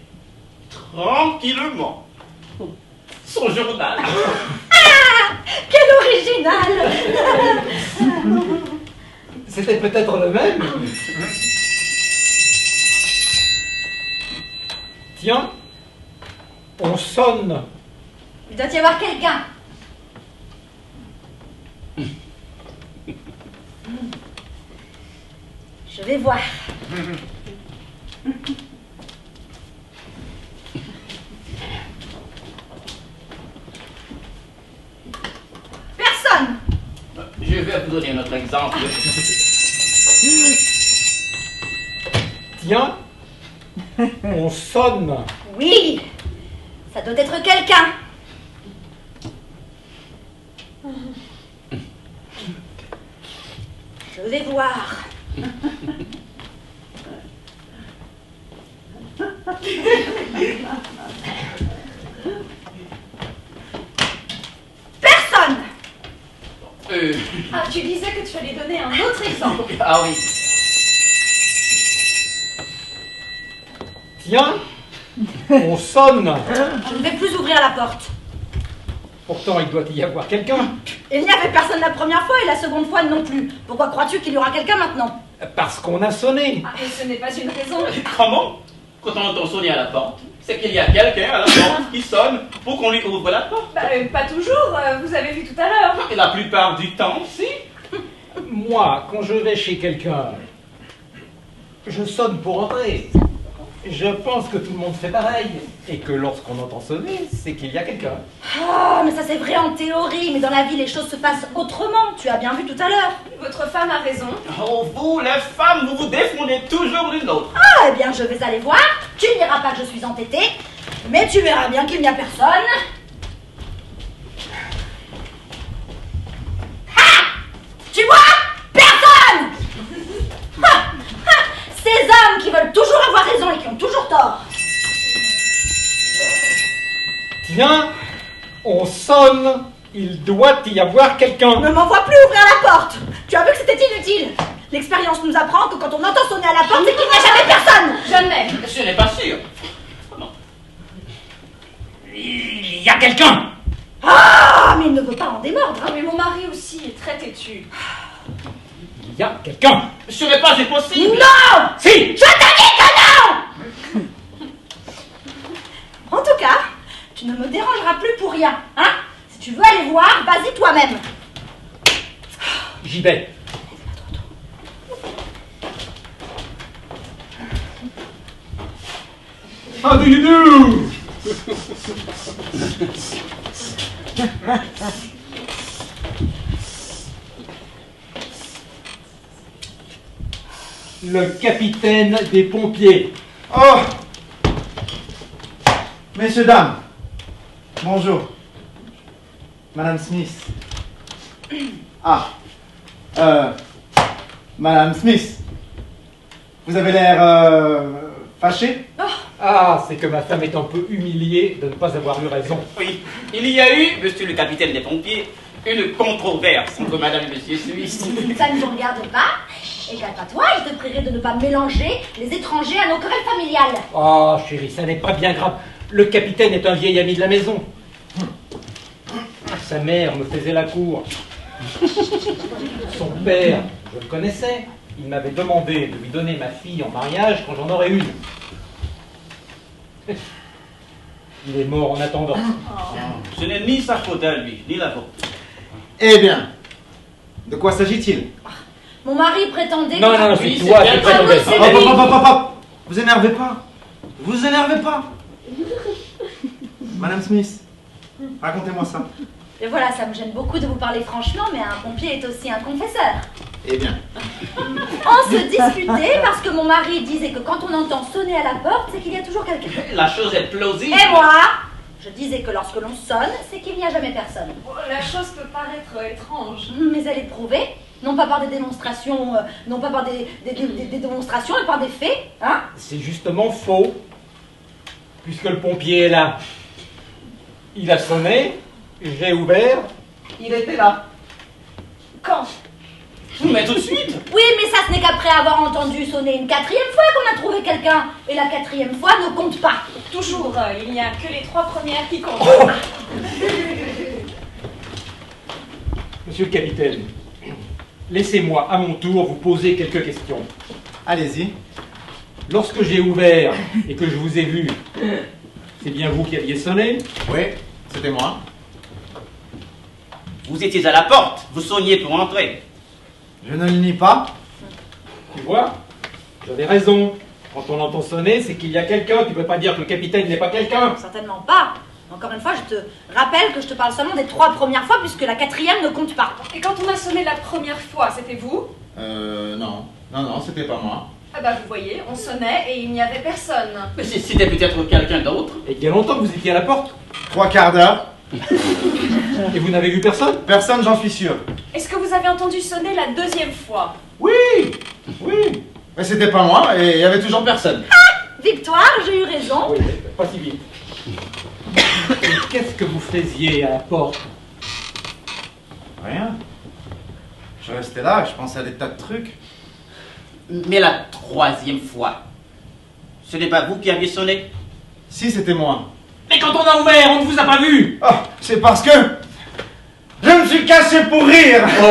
tranquillement son journal.
Quel original!
C'était peut-être le même. Tiens, on sonne.
Il doit y avoir quelqu'un. Je vais voir. Personne.
Je vais vous donner un autre exemple.
Tiens, on sonne.
Oui, ça doit être quelqu'un. Je vais voir. Personne.
Ah, tu disais que tu allais donner un autre exemple.
Ah oui.
Tiens, on sonne.
Je ne vais plus ouvrir la porte.
Pourtant, il doit y avoir quelqu'un.
Il n'y avait personne la première fois et la seconde fois non plus. Pourquoi crois-tu qu'il y aura quelqu'un maintenant?
Parce qu'on a sonné.
Ah, et ce n'est pas une raison.
Comment? Quand on entend sonner à la porte, c'est qu'il y a quelqu'un à la porte qui sonne pour qu'on lui ouvre la porte.
Bah, pas toujours, vous avez vu tout à l'heure.
Et la plupart du temps, si.
Moi, quand je vais chez quelqu'un, je sonne pour entrer. Je pense que tout le monde fait pareil. Et que lorsqu'on entend sonner, c'est qu'il y a quelqu'un.
Ah, mais ça c'est vrai en théorie, mais dans la vie les choses se passent autrement. Tu as bien vu tout à l'heure.
Votre femme a raison.
Oh, vous, les femmes, vous vous défendez toujours l'une l'autre.
Ah, eh bien je vais aller voir. Tu ne diras pas que je suis entêtée, mais tu verras bien qu'il n'y a personne. Ah! Tu vois? Personne! Ah! Ah! Ces hommes qui veulent toujours avoir raison et qui ont toujours tort.
Tiens, on sonne. Il doit y avoir quelqu'un.
Ne m'envoie plus ouvrir la porte. Tu as vu que c'était inutile. L'expérience nous apprend que quand on entend sonner à la porte, c'est qu'il n'y a jamais personne.
Jamais.
Ce n'est pas sûr. Non.
Il y a quelqu'un.
Ah, mais il ne veut pas en démordre.
Ah, mais mon mari aussi est très têtu.
Il y a quelqu'un.
Ce n'est pas impossible.
Non!
Si.
Je te dis que non! En tout cas, tu ne me dérangeras plus pour rien, hein? Si tu veux aller voir, vas-y toi-même.
J'y vais. How do you do? Le capitaine des pompiers.
Oh! Messieurs, dames, bonjour. Madame Smith. Ah, Madame Smith, vous avez l'air fâchée?
Ah, c'est que ma femme est un peu humiliée de ne pas avoir eu raison.
Oui, il y a eu, monsieur le capitaine des pompiers, une controverse entre madame et monsieur Smith.
Ça ne vous regarde pas. Et calme-toi, je te prierai de ne pas mélanger les étrangers à nos querelles familiales.
Ah, chérie, ça n'est pas bien grave. Le capitaine est un vieil ami de la maison. Sa mère me faisait la cour. Son père, je le connaissais. Il m'avait demandé de lui donner ma fille en mariage quand j'en aurais une. Il est mort en attendant.
Ce n'est ni sa faute à lui, ni la vôtre.
Eh bien, de quoi s'agit-il?
Mon mari prétendait
Non,
que...
non, non,
Oui,
c'est
c'est
toi
bien
qui
ça,
prétendais.
c'est
Hop,
lui.
hop, hop, hop, hop. Vous énervez pas. Vous énervez pas. Madame Smith, racontez-moi ça.
Et voilà, ça me gêne beaucoup de vous parler franchement, mais un pompier est aussi un confesseur.
Eh bien,
On se disputait parce que mon mari disait que quand on entend sonner à la porte, c'est qu'il y a toujours quelqu'un.
La chose est plausible.
Et moi, Je disais que lorsque l'on sonne, c'est qu'il n'y a jamais personne.
Bon, la chose peut paraître étrange.
Mais elle est prouvée, non pas par des démonstrations, non pas par des démonstrations, mais par des faits, hein?
C'est justement faux. Puisque le pompier est là. Il a sonné, j'ai ouvert, il était là.
Quand?
Mais tout de suite.
Oui, mais ça, ce n'est qu'après avoir entendu sonner une 4e fois qu'on a trouvé quelqu'un. Et la 4e fois ne compte pas.
Toujours, il n'y a que les 3 premières qui comptent.
Monsieur le capitaine, laissez-moi à mon tour vous poser quelques questions.
Allez-y.
Lorsque j'ai ouvert et que je vous ai vu, c'est bien vous qui aviez sonné?
Oui, c'était moi.
Vous étiez à la porte, vous sonniez pour entrer.
Je ne le nie pas.
Tu vois, j'avais raison. Quand on entend sonner, c'est qu'il y a quelqu'un. Tu peux pas dire que le capitaine n'est pas quelqu'un.
Certainement pas. Encore une fois, je te rappelle que je te parle seulement des 3 premières fois, puisque la 4e ne compte pas.
Et quand on a sonné la première fois, c'était vous?
Non. Non, c'était pas moi.
Ah bah vous voyez, on sonnait et il n'y avait personne.
Mais c'était peut-être quelqu'un d'autre.
Et il y a longtemps que vous étiez à la porte.
3 quarts d'heure.
Et vous n'avez vu personne?
Personne, j'en suis sûr.
Est-ce que vous avez entendu sonner la 2e fois?
Oui. Mais c'était pas moi et il y avait toujours personne.
Victoire, j'ai eu raison.
Oui, pas si vite. Et qu'est-ce que vous faisiez à la porte?
Rien. Je restais là, je pensais à des tas de trucs.
Mais la 3e fois, ce n'est pas vous qui aviez sonné?
Si, c'était moi.
Mais quand on a ouvert, on ne vous a pas vu.
Oh, c'est parce que je me suis caché pour rire.
Monsieur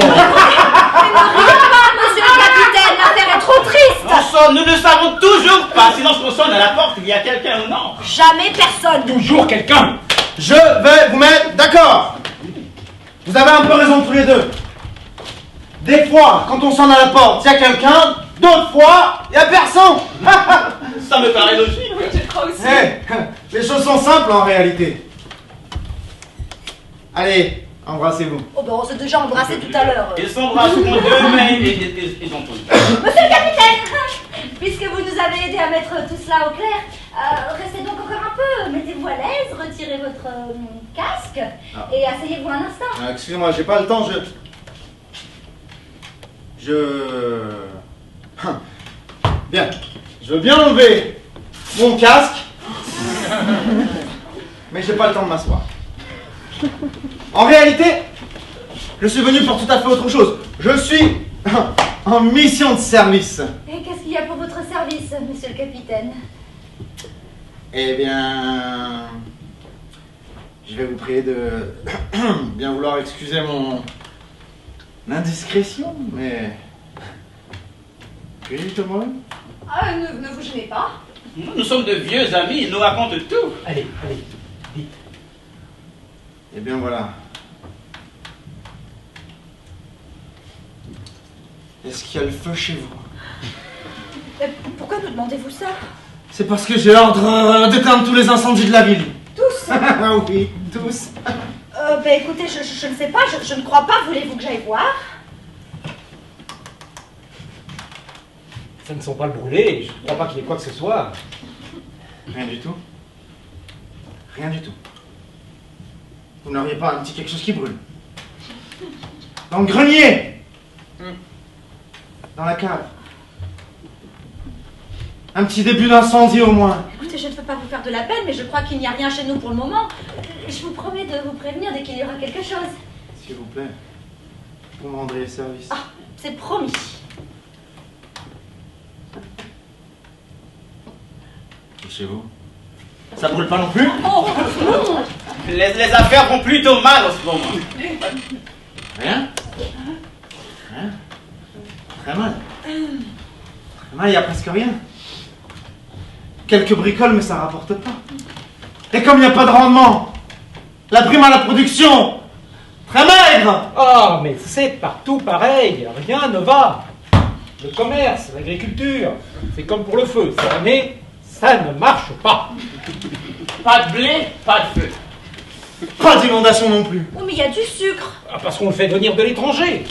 le capitaine, l'affaire est trop triste.
On sonne, nous ne savons toujours pas si lorsqu'on sonne à la porte, il y a quelqu'un ou non.
Jamais personne.
Toujours quelqu'un.
Je vais vous mettre d'accord. Vous avez un peu raison tous les deux. Des fois, quand on sonne à la porte, il y a quelqu'un. D'autres fois, il n'y a personne.
Ça me paraît logique.
Je crois aussi.
Les choses sont simples en réalité. Allez, embrassez-vous.
Oh ben on s'est déjà embrassé tout à l'heure.
Ils s'embrassent contre 2 mains et ils ont tout.
Monsieur le capitaine, puisque vous nous avez aidé à mettre tout cela au clair, restez donc encore un peu, mettez-vous à l'aise, retirez votre casque et asseyez-vous un instant.
Excusez-moi, j'ai pas le temps, Bien, je veux bien enlever mon casque, mais j'ai pas le temps de m'asseoir. En réalité, je suis venu pour tout à fait autre chose. Je suis en mission de service.
Et qu'est-ce qu'il y a pour votre service, monsieur le capitaine?
Eh bien, je vais vous prier de bien vouloir excuser mon indiscrétion, mais puis-je te moi?
Ah, ne vous gênez pas.
Nous sommes de vieux amis, ils nous racontent tout.
Allez, vite.
Eh bien voilà. Est-ce qu'il y a le feu chez vous?
Pourquoi me demandez-vous ça?
C'est parce que j'ai ordre d'éteindre tous les incendies de la ville.
Tous?
Ah oui, tous.
Ben écoutez, je ne sais pas, je ne crois pas, voulez-vous que j'aille voir?
Ça ne sont pas brûlés. Je ne crois pas qu'il y ait quoi que ce soit.
Rien du tout. Rien du tout. Vous n'auriez pas un petit quelque chose qui brûle? Dans le grenier? Dans la cave? Un petit début d'incendie au moins.
Écoutez, je ne veux pas vous faire de la peine, mais je crois qu'il n'y a rien chez nous pour le moment. Je vous promets de vous prévenir dès qu'il y aura quelque chose.
S'il vous plaît, vous me rendrez service.
Ah, c'est promis.
Et chez vous?
Ça brûle pas non plus?
Oh, non.
Les affaires vont plutôt mal en ce moment.
Rien? Rien? Très mal. Très mal, il n'y a presque rien. Quelques bricoles, mais ça rapporte pas. Et comme il n'y a pas de rendement, la prime à la production, très maigre.
Oh, mais c'est partout pareil. Rien ne va. Le commerce, l'agriculture, c'est comme pour le feu. Cette année, ça ne marche pas.
Pas de blé, pas de feu.
Pas d'inondation non plus.
Oh, mais il y a du sucre.
Ah, parce qu'on le fait venir de l'étranger.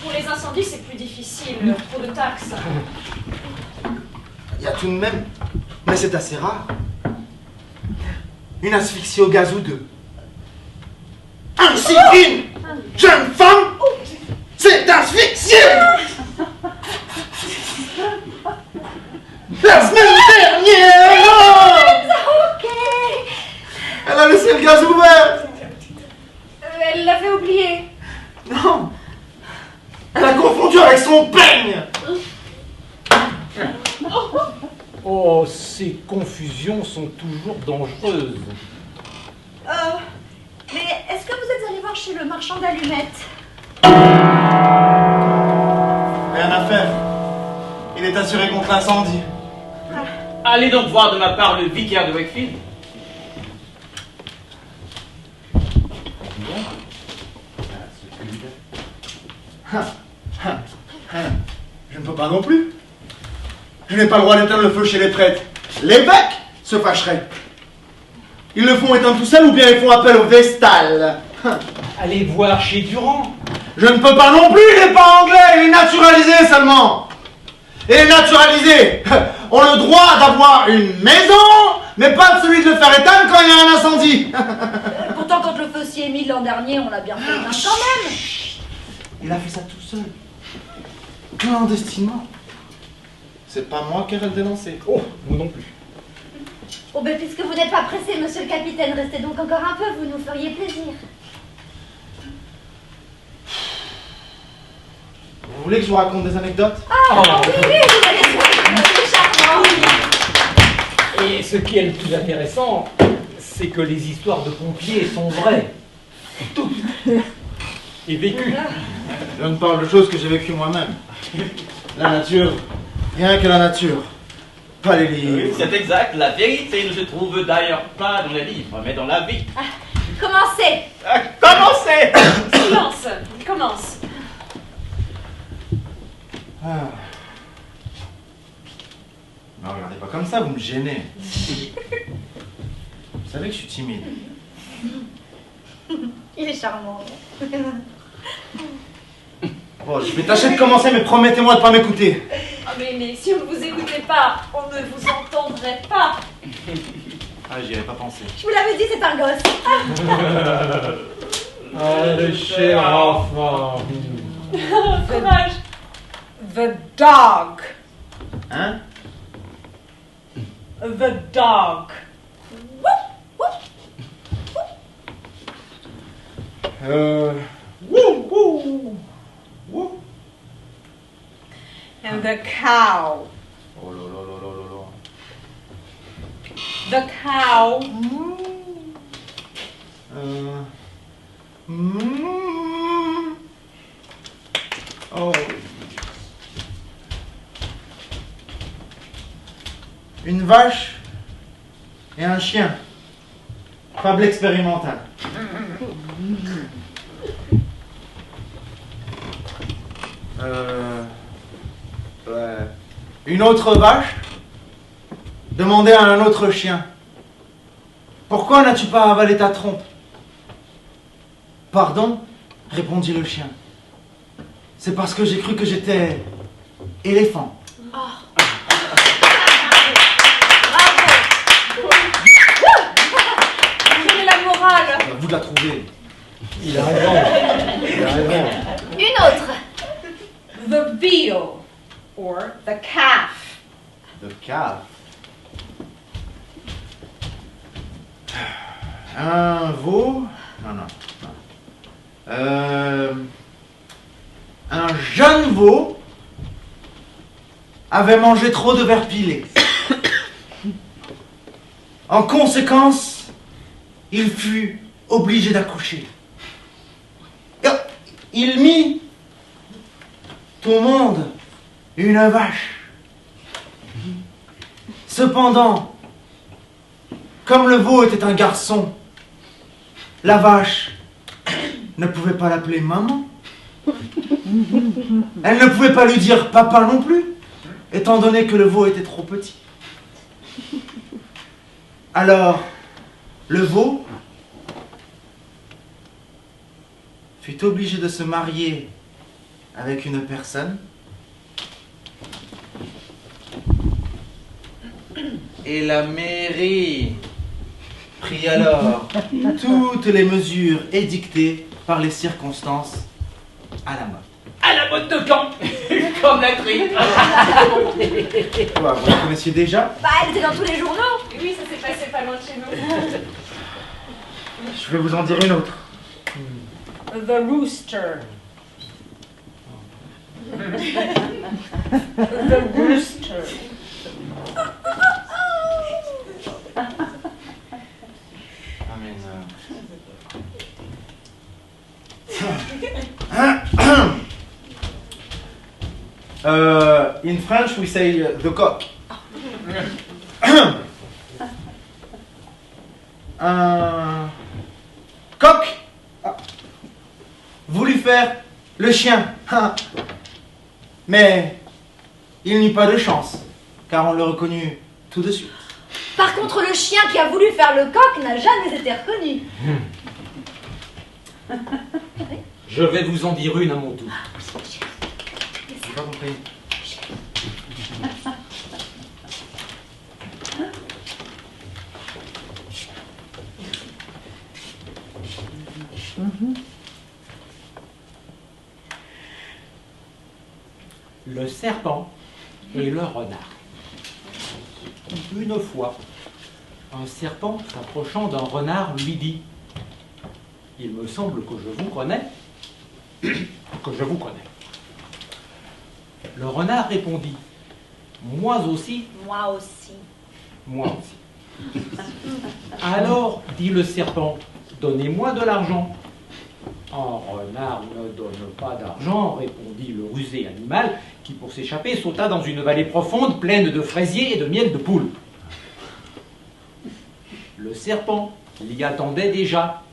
Pour les incendies, c'est plus difficile. Trop de taxes.
Il y a tout de même, mais c'est assez rare. une asphyxie au gaz ou deux. Ainsi qu'une jeune femme s'est asphyxiée la semaine dernière.
Ok.
Elle a laissé le gaz ouvert.
Elle l'avait oublié.
Non, elle a confondu avec son peigne.
Oh, ces confusions sont toujours dangereuses.
Mais est-ce que vous êtes allé voir chez le marchand d'allumettes?
Rien à faire. Il est assuré contre l'incendie.
Allez donc voir de ma part le vicaire de Wakefield.
Je ne peux pas non plus. Je n'ai pas le droit d'éteindre le feu chez les prêtres. L'évêque se fâcherait. Ils le font éteindre tout seul ou bien ils font appel au Vestal.
Allez voir chez Durand.
Je ne peux pas non plus, il n'est pas anglais, il est naturalisé seulement. Et les naturalisés ont le droit d'avoir une maison, mais pas de celui de le faire éteindre quand il y a un incendie.
Pourtant, quand le feu s'y est mis l'an dernier, on l'a bien fait éteindre quand même.
Il a fait ça tout seul. Clandestinement. C'est pas moi qui ai le dénoncé.
Oh, moi non plus.
Oh ben puisque vous n'êtes pas pressé, monsieur le capitaine, restez donc encore un peu, vous nous feriez plaisir.
Vous voulez que je vous raconte des anecdotes?
Oui, vous allez voir, c'est charmant.
Et ce qui est le plus intéressant, c'est que les histoires de pompiers sont vraies. Toutes. Et vécues.
Je ne parle de choses que j'ai vécues moi-même. La nature, rien que la nature. Pas les livres.
C'est exact, la vérité ne se trouve d'ailleurs pas dans les livres, mais dans la vie.
Commencez.
Commencez.
Silence. Commence.
Ah. Ne me regardez pas comme ça, vous me gênez. Vous savez que je suis timide.
Il est charmant.
Bon, je vais tâcher de commencer, mais promettez-moi de ne pas m'écouter.
Ah, mais si on ne vous écoutait pas, on ne vous entendrait pas.
Ah, j'y avais pas pensé.
Je vous l'avais dit, c'est un gosse.
Ah, le cher enfant.
Courage.
The dog.
Hein?
The dog.
Wouh, wouh, wouh.
And the cow.
Oh là là là là là là.
The cow.
Oh. Une vache et un chien. Fable expérimentale. Ouais. Une autre vache demandait à un autre chien: pourquoi n'as-tu pas avalé ta trompe? Pardon, répondit le chien. C'est parce que j'ai cru que j'étais éléphant.
Quelle est la morale?
Vous la trouvez.
Il a raison. Il a raison.
Une autre.
The veal. Or the calf.
Le calf. Un veau. Non, non, non. Un jeune veau avait mangé trop de verre pilé. En conséquence, il fut obligé d'accoucher. Il mit au monde une vache. Cependant, comme le veau était un garçon, la vache ne pouvait pas l'appeler maman. Elle ne pouvait pas lui dire papa non plus, étant donné que le veau était trop petit. Alors, le veau fut obligé de se marier avec une personne et la mairie Pris alors toutes les mesures édictées par les circonstances à la mode.
À la mode de camp, comme la tripe.
Quoi, vous la connaissiez déjà?
Bah, elle était dans tous les journaux.
Oui, ça s'est passé pas loin de chez nous.
Je vais vous en dire une autre.
The Rooster. The Rooster.
In French, we say the coq. Un coq a voulu faire le chien. Mais il n'eut pas de chance, car on le reconnut tout de suite.
Par contre, le chien qui a voulu faire le coq n'a jamais été reconnu.
Je vais vous en dire une à mon tour.
J'ai pas compris.
Le serpent et le renard. Une fois, un serpent s'approchant d'un renard lui dit « Il me semble que je vous connais, que je vous connais. » Le renard répondit « Moi aussi,
Moi aussi.
moi aussi. » Alors, dit le serpent, « Donnez-moi de l'argent. » « Un renard ne donne pas d'argent, répondit le rusé animal, qui pour s'échapper sauta dans une vallée profonde pleine de fraisiers et de miel de poule. Le serpent l'y attendait déjà,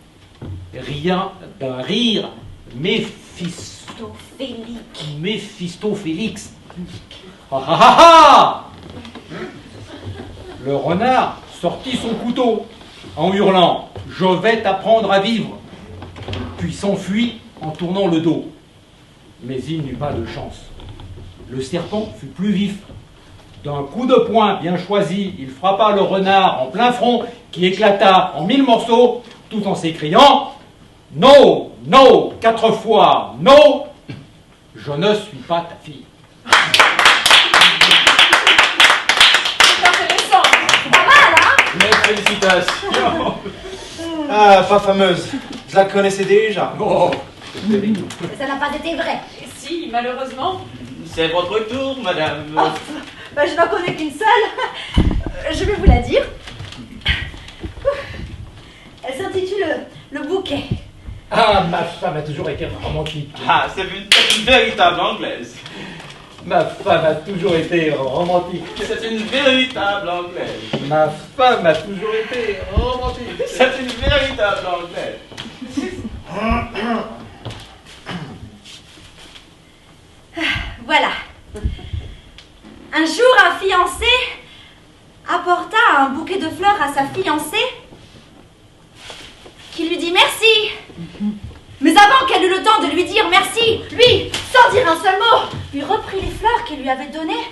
rien d'un rire Méphistophélix. Ah ah ah ah! Le renard sortit son couteau en hurlant « Je vais t'apprendre à vivre !» puis s'enfuit en tournant le dos. Mais il n'eut pas de chance. Le serpent fut plus vif. D'un coup de poing bien choisi, il frappa le renard en plein front, qui éclata en 1000 morceaux, tout en s'écriant « No, no, 4 fois, no, je ne suis pas ta fille. »
C'est intéressant.
C'est pas mal, hein?
Mes félicitations. Ah, pas fameuse. Je la connaissais déjà.
Oh,
Mais ça n'a pas été vrai.
Et si, malheureusement.
C'est votre tour, madame.
Oh, bah, je n'en connais qu'une seule. Je vais vous la dire. Elle s'intitule Le bouquet.
ah, ma femme a toujours été romantique.
Ah, c'est une véritable anglaise.
Ma femme a toujours été romantique.
C'est une véritable anglaise.
Ma femme a toujours été romantique.
C'est une véritable anglaise.
Voilà. Un jour, un fiancé apporta un bouquet de fleurs à sa fiancée qui lui dit merci. Mais avant qu'elle eût le temps de lui dire merci, lui, sans dire un seul mot, lui reprit les fleurs qu'il lui avait données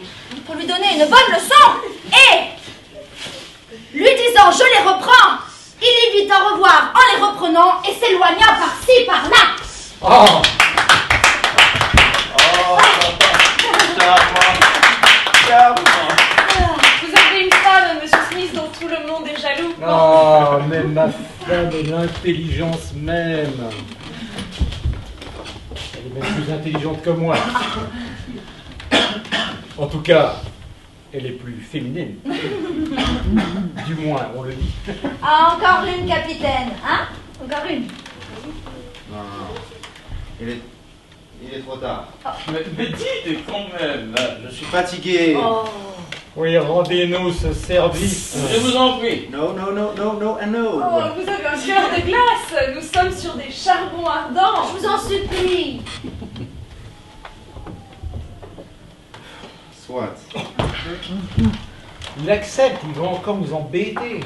pour lui donner une bonne leçon et, lui disant je les reprends, il lui dit au revoir en les reprenant et s'éloigna par-ci, par-là.
Oh,
Vous avez une femme, Monsieur Smith, dont tout le monde est jaloux.
oh, mais ma femme est l'intelligence même. Elle est même plus intelligente que moi. En tout cas, elle est plus féminine. Du moins, on le dit.
Ah, encore une, capitaine, hein? Encore une.
Non, non. Il est trop tard.
Mais dites quand même.
Je suis fatigué.
Oh.
Oui, rendez-nous ce service.
Je vous en prie.
No, no, no, no, no, and no.
Oh, vous avez un cœur de glace. Nous sommes sur des charbons ardents.
Je vous en supplie.
Soit.
Il accepte, il va encore nous embêter.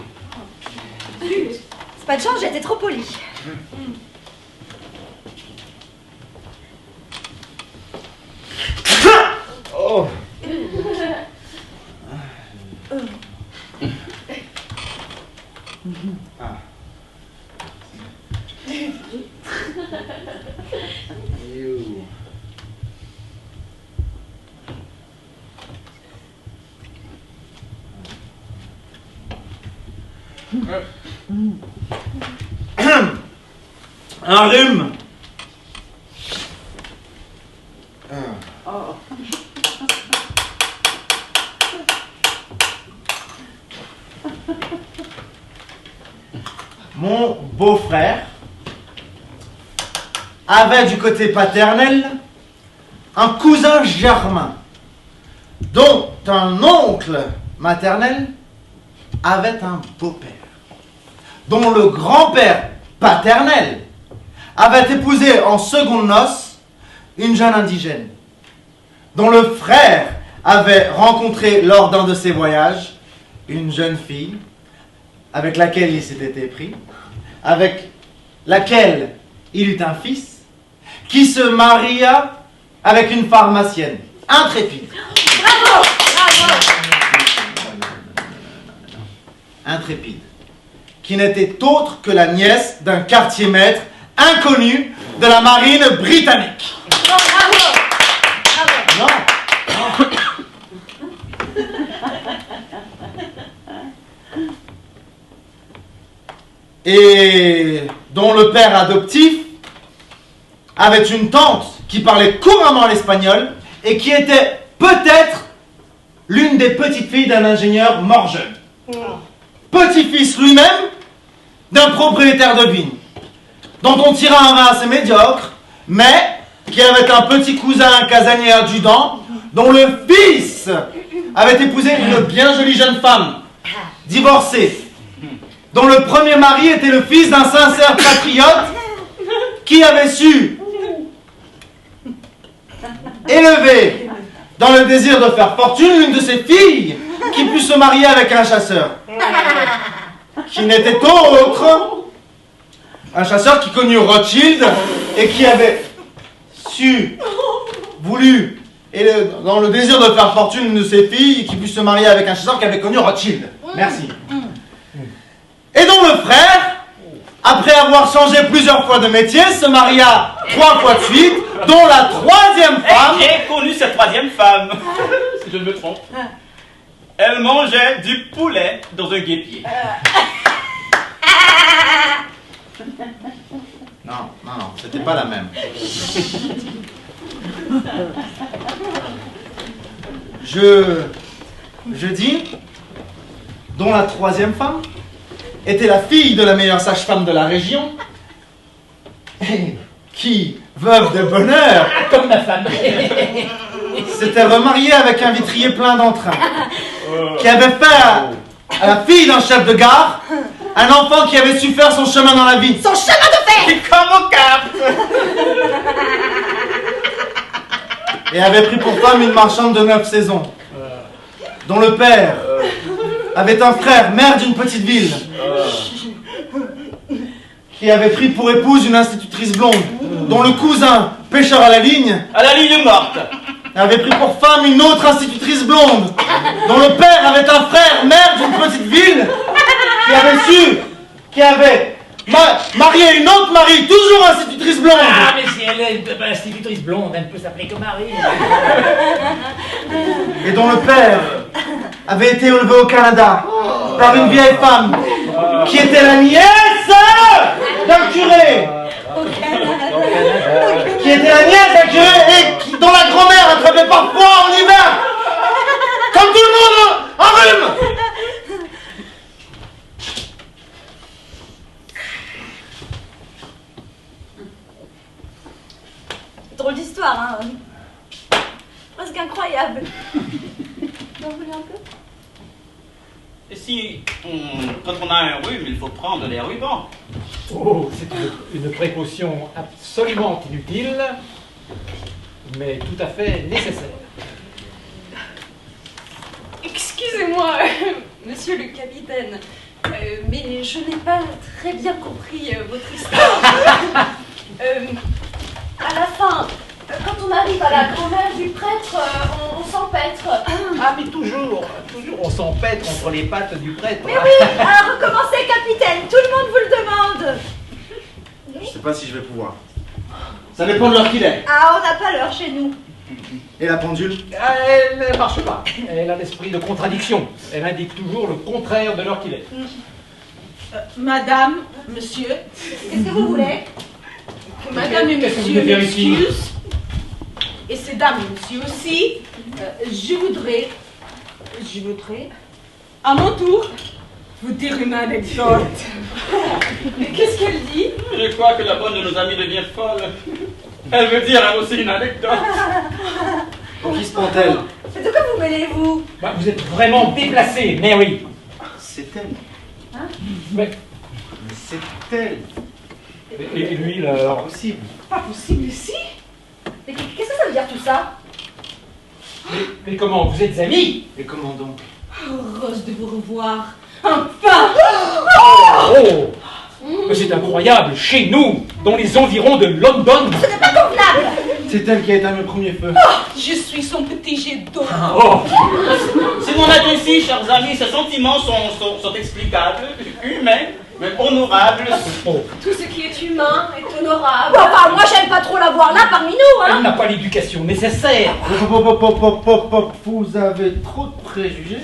C'est pas de chance, j'ai été trop polie.
Oh,
Ah. Un rhume. Mon beau-frère avait du côté paternel un cousin germain, dont un oncle maternel avait un beau-père, dont le grand-père paternel avait épousé en secondes noces une jeune indigène, dont le frère avait rencontré lors d'un de ses voyages une jeune fille avec laquelle il s'était épris, avec laquelle il eut un fils, qui se maria avec une pharmacienne intrépide.
Bravo! Bravo!
Intrépide, qui n'était autre que la nièce d'un quartier-maître inconnu de la marine britannique.
Oh, bravo! Bravo!
Non. Et dont le père adoptif avait une tante qui parlait couramment l'espagnol et qui était peut-être l'une des petites filles d'un ingénieur mort jeune. Petit-fils lui-même d'un propriétaire de vigne, dont on tira un vin assez médiocre, mais qui avait un petit cousin casanier adjudant, dont le fils avait épousé une bien jolie jeune femme, divorcée, dont le premier mari était le fils d'un sincère patriote qui avait su élever dans le désir de faire fortune l'une de ses filles qui put se marier avec un chasseur, qui n'était autre un chasseur qui connut Rothschild et qui avait voulu, et dans le désir de faire fortune l'une de ses filles qui put se marier avec un chasseur qui avait connu Rothschild. Merci. Et dont le frère, après avoir changé plusieurs fois de métier, se maria 3 fois de suite, dont la 3e femme...
J'ai connu cette 3e femme, si je ne me trompe. Elle mangeait du poulet dans un guêpier.
Non, c'était pas la même. Je dis, dont la 3e femme était la fille de la meilleure sage-femme de la région, et qui, veuve de bonheur,
Comme ma femme.
s'était remariée avec un vitrier plein d'entrain, qui avait fait à la fille d'un chef de gare un enfant qui avait su faire son chemin dans la vie.
Son chemin de fer!
Comme aux cartes.
Et avait pris pour femme une marchande de 9 saisons, dont le père avait un frère, maire d'une petite ville, qui avait pris pour épouse une institutrice blonde, dont le cousin, pêcheur à la ligne,
morte.
avait pris pour femme une autre institutrice blonde, dont le père avait un frère, maire d'une petite ville, qui avait marié une autre Marie, toujours institutrice blonde.
Ah, mais si elle est institutrice blonde, elle peut s'appeler que Marie.
Et dont le père avait été élevé au Canada par une vieille femme qui était la nièce d'un curé, et dont la grand-mère attrapait parfois en hiver, comme tout le monde, un rhume.
Drôle d'histoire, hein. Presque incroyable. Vous en voulez un peu?
Et si, quand on a un rhume, il faut prendre les rubans.
Oh, c'est une précaution absolument inutile, mais tout à fait nécessaire.
Excusez-moi, monsieur le capitaine, mais je n'ai pas très bien compris votre histoire. À la fin, quand on arrive à la grand-mère du prêtre, on s'empêtre.
Ah, mais toujours, on s'empêtre entre les pattes du prêtre.
Mais oui, alors recommencez, capitaine, tout le monde vous le demande.
Je sais pas si je vais pouvoir. Ça dépend de l'heure qu'il est.
Ah, on n'a pas l'heure chez nous.
Et la pendule?
Elle ne marche pas. Elle a l'esprit de contradiction. Elle indique toujours le contraire de l'heure qu'il est.
Madame, monsieur,
Qu'est-ce que vous voulez?
que madame et
Qu'est-ce que vous
monsieur
devez faire ici?
m'excusent, et ces dames et monsieur aussi, je voudrais, à mon tour, vous dire une anecdote.
Mais qu'est-ce qu'elle dit?
Je crois que la bonne de nos amis devient folle. Elle veut dire elle aussi une anecdote.
Pour qui se prend-elle?
Mais de quoi vous mêlez-vous?
Bah, vous êtes vraiment déplacé, Mary.
C'est elle.
Mais,
Mais c'est elle.
et lui, là, alors...
Impossible.
Pas possible ici? Mais qu'est-ce que ça veut dire tout ça?
Mais comment, vous êtes amis?
Et comment donc?
Heureuse de vous revoir. Enfin!
Oh! Mais c'est incroyable, chez nous, dans les environs de London.
Ce n'est pas convenable!
C'est elle qui a éteint le premier feu.
Je suis son petit jet d'eau.
Oh!
Si l'on a ici, chers amis, ces sentiments sont explicables, humains, mais honorables.
Oh.
Tout ce qui est humain est honorable.
Bon, enfin, moi j'aime pas trop la voir là parmi nous,
Elle
hein!
n'a pas l'éducation nécessaire.
Vous avez trop de préjugés.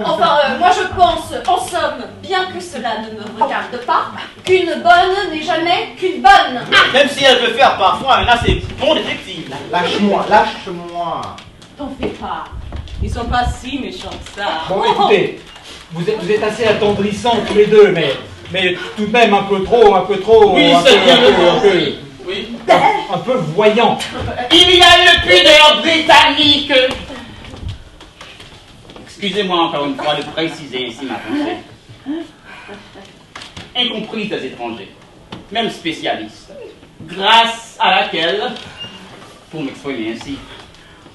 Enfin, moi je pense, en somme, bien que cela ne me regarde pas, qu'une bonne n'est jamais qu'une bonne.
Même si elle peut faire parfois un assez bon détective.
Lâche-moi, lâche-moi.
T'en fais pas. Ils sont pas si méchants que ça.
Bon, écoutez, vous êtes assez attendrissants tous les deux, mais tout de même un peu trop,
Oui,
un,
c'est
peu,
bien
un,
le
peu,
mot,
un, peu,
oui. Oui.
un peu voyant.
Il y a une pudeur britannique. Excusez-moi encore une fois de préciser ici ma pensée. Incomprise des étrangers, même spécialistes, grâce à laquelle, pour m'exprimer ainsi,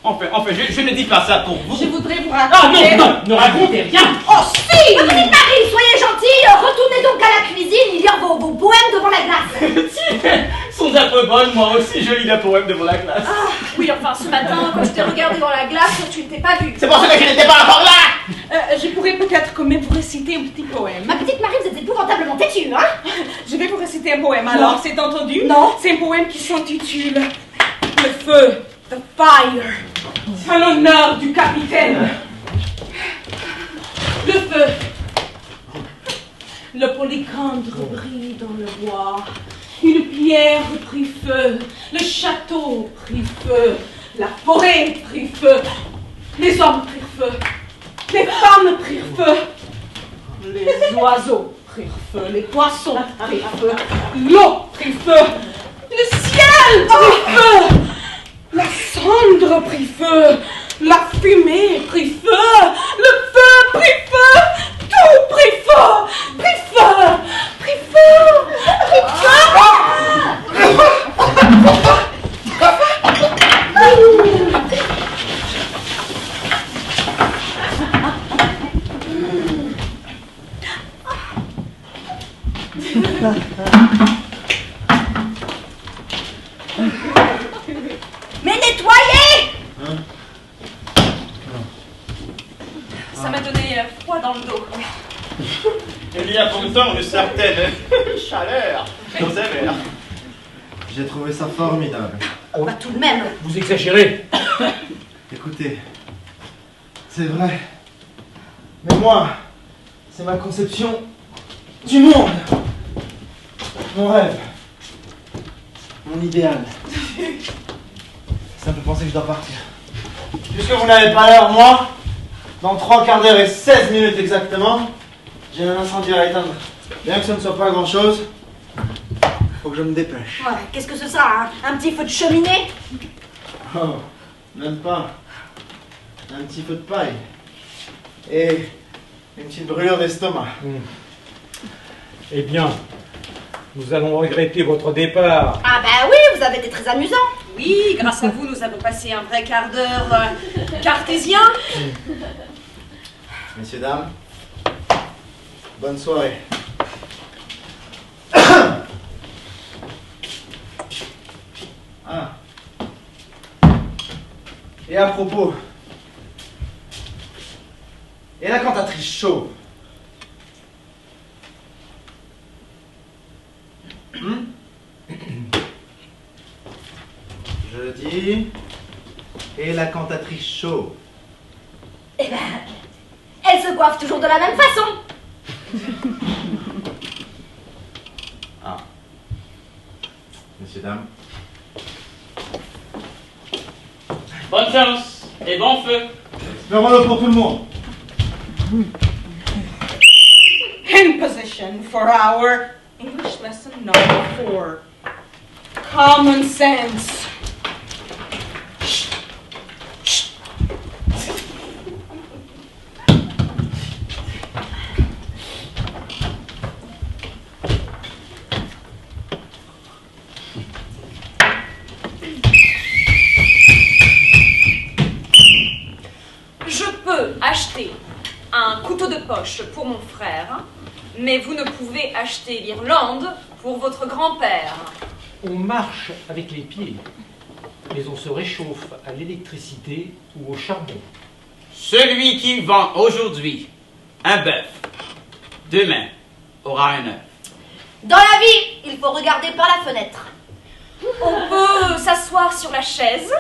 enfin, je ne dis pas ça pour vous.
Je voudrais vous
Ah
raconter...
non, ne racontez rien.
Oh si! Petite Marie, soyez gentille, retournez donc à la cuisine, il y a vos poèmes devant la glace.
Tiens, sont un peu bonnes, moi aussi je lis des poèmes devant la classe.
Ah, oui, enfin, ce matin, quand je t'ai regardé dans la glace, tu ne t'es pas vue.
C'est pour ça que je n'étais pas encore là.
Je pourrais peut-être quand même vous réciter un petit poème.
Ma petite Marie, vous êtes épouvantablement têtue, hein?
Je vais vous réciter un poème, alors, c'est entendu?
Non.
C'est un poème qui s'intitule Le feu, the fire, à l'honneur du capitaine. Le feu. Le polycandre brille dans le bois. Une pierre prit feu. Le château prit feu. La forêt prit feu. Les hommes prirent feu. Les femmes prirent feu. Les oiseaux prirent feu. Les poissons prirent feu. L'eau prit feu. Le ciel prit feu. La cendre prit feu. La fumée prit feu. Le feu prit feu. Tout prit feu. Prit feu. Prit feu. Prit
Mais nettoyez!
Ça m'a donné froid dans le dos.
Il y a pourtant une certaine chaleur dans ces verres.
J'ai trouvé ça formidable.
Bah tout de même.
Vous exagérez.
Écoutez, c'est vrai. Mais moi, c'est ma conception du monde. Mon rêve. Mon idéal. Ça me fait penser que je dois partir. Puisque vous n'avez pas l'heure, moi, dans 3 quarts d'heure et 16 minutes exactement, j'ai un incendie à éteindre. Bien que ce ne soit pas grand chose, faut que je me dépêche.
Ouais, qu'est-ce que c'est ça, hein? Un petit feu de cheminée?
Oh, même pas. Un petit peu de paille. Et une petite brûlure d'estomac.
Eh bien, nous allons regretter votre départ.
Ah bah oui, vous avez été très amusant.
Oui, grâce à vous, nous avons passé un vrai quart d'heure cartésien.
Messieurs, dames, bonne soirée. Ah. Et à propos, et la cantatrice chauve? Je dis, et la cantatrice chauve?
Eh ben, elle se coiffe toujours de la même façon.
Messieurs, dames.
Bonne chance et bon feu.
Espérons-le pour tout le monde.
In position for our English lesson number 4. Common sense.
Je peux acheter un couteau de poche pour mon frère, mais vous ne pouvez acheter l'Irlande pour votre grand-père.
On marche avec les pieds, mais on se réchauffe à l'électricité ou au charbon.
Celui qui vend aujourd'hui un bœuf, demain aura un œuf.
Dans la vie, il faut regarder par la fenêtre.
On peut s'asseoir sur la chaise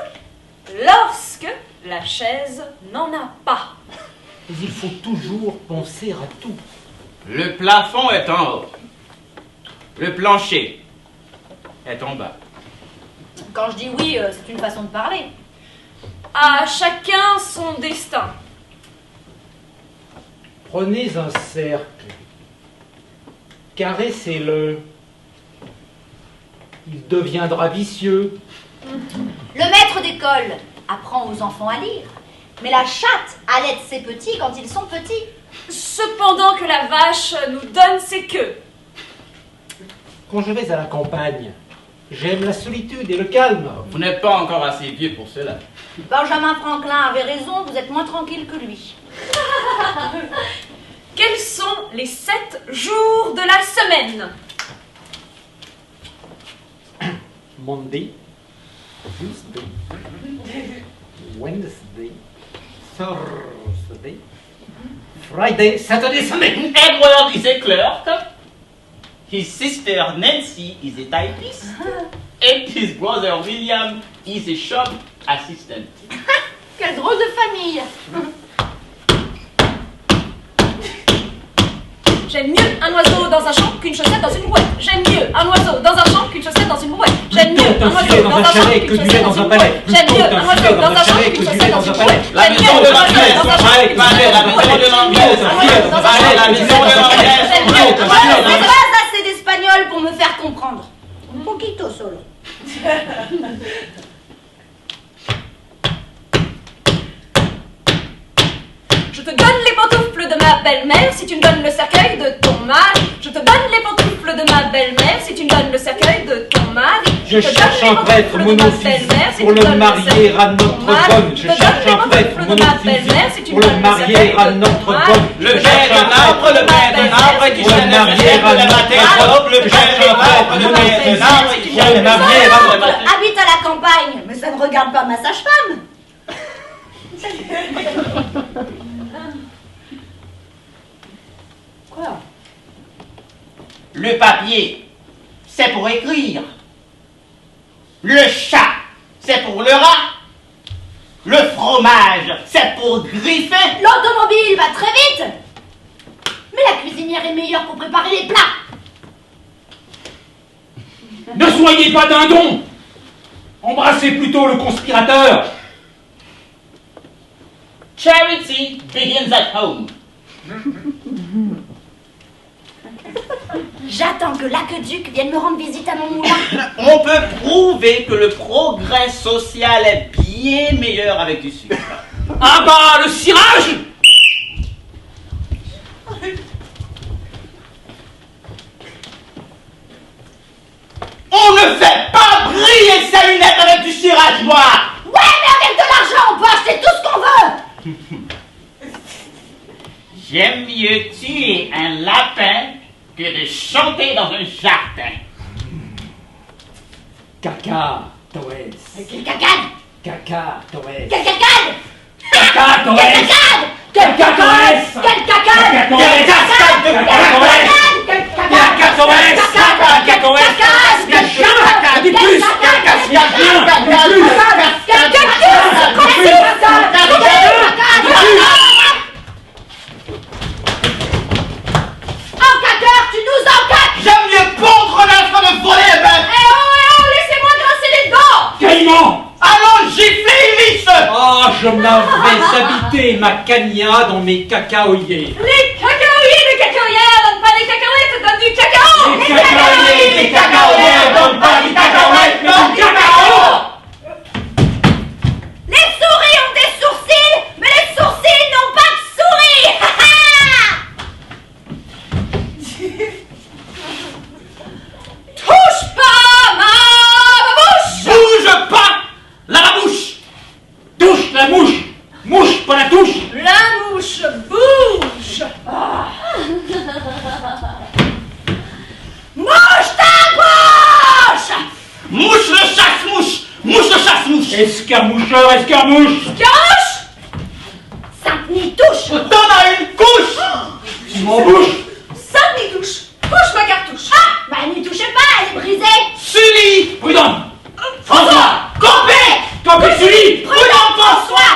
lorsque la chaise n'en a pas.
Mais il faut toujours penser à tout.
Le plafond est en haut. Le plancher est en bas.
Quand je dis oui, c'est une façon de parler.
À chacun son destin.
Prenez un cercle, caressez-le. Il deviendra vicieux.
Le maître d'école apprend aux enfants à lire, mais la chatte allaite ses petits quand ils sont petits.
Cependant que la vache nous donne ses queues.
Quand je vais à la campagne, j'aime la solitude et le calme.
Vous n'êtes pas encore assez vieux pour cela.
Benjamin Franklin avait raison, vous êtes moins tranquille que lui.
Quels sont les 7 jours de la semaine?
Monday, Tuesday, Wednesday, Thursday, Friday, Saturday, Sunday.
Edward is a clerk. His sister Nancy is a typist. And his brother William is a shop assistant.
Quelle drôle de famille.
J'aime mieux un oiseau dans un champ qu'une chaussette dans une brouette. J'aime mieux un oiseau dans un champ qu'une chaussette dans une brouette. J'aime mieux un oiseau dans un chalet
que du lait dans un palais.
J'aime mieux un oiseau dans un chalet qu'une chaussette dans une brouette.
La maison de l'anglaise, la maison de l'anglaise, la maison de l'anglaise.
C'est pas assez d'espagnol pour me faire comprendre. Un poquito solo.
Je te donne les pantoufles de ma belle-mère si tu me donnes le cercueil de ton mari. Je te donne les pantoufles de ma belle-mère si tu me donnes le cercueil de ton mari.
Je cherche un prêtre monophysique pour le marier à Notre-Dame. Je cherche un prêtre monophysique pour le marier à Notre-Dame.
Le père d'un arbre, le père d'un arbre qui se marier à Notre-Dame. Le père d'un arbre, le père d'un arbre qui se marier à Notre-Dame.
Habite à la campagne, mais ça ne regarde pas ma sage-femme.
Quoi?
Le papier, c'est pour écrire. Le chat, c'est pour le rat. Le fromage, c'est pour griffer.
L'automobile va très vite. Mais la cuisinière est meilleure pour préparer les plats.
Ne soyez pas dindons. Embrassez plutôt le conspirateur.
Charity begins at home.
J'attends que l'aqueduc vienne me rendre visite à mon moulin.
On peut prouver que le progrès social est bien meilleur avec du sucre.
Ah bah, le cirage.
On ne fait pas briller sa lunette avec du cirage noir.
Ouais, mais avec de l'argent, on peut acheter tout ce qu'on veut.
J'aime mieux tuer un lapin que de chanter dans un jardin.
Caca, Torres.
Quel cacade.
Caca, Torres.
Quel cacade.
Caca,
Quel
Torres.
cacade. Quel
Caca,
cacade.
Torres.
Quel cacade.
Caca, Torres.
Quel cacade.
Caca,
Quel
Torres.
cacade. Quel cacade.
Caca, Torres. Caca, Torres.
Cacade.
Dis plus. Caca, dis
Enquêteur, tu nous enquêtes.
J'aime mieux pondre l'œuf que de voler un bœuf.
Eh oh,
je m'en vais habiter ma cagna dans mes cacaoyers.
Les cacaoyers de cacaoyères donnent pas des cacahuètes, donnent du cacao.
Les cacaoyers des cacaoyers donnent pas des cacahuètes, mais du cacao.
Les souris ont des sourcils, mais les sourcils n'ont pas de souris. Touche pas ma bouche.
Bouge pas la bouche.
Touche la mouche. Mouche, pas la touche.
La mouche bouge. Mouche ta bouche.
Mouche le chasse-mouche. Mouche le chasse-mouche.
Escarmoucheur, escarmouche.
Cache. Saint-Denis touche.
T'en as une couche.
Tu m'embouches.
Saint-Denis touche. Touche ma cartouche. Ah, bah n'y touchez pas, elle est brisée.
Sully.
Prudent.
François. Campé.
Campé Sully.
Prudent François.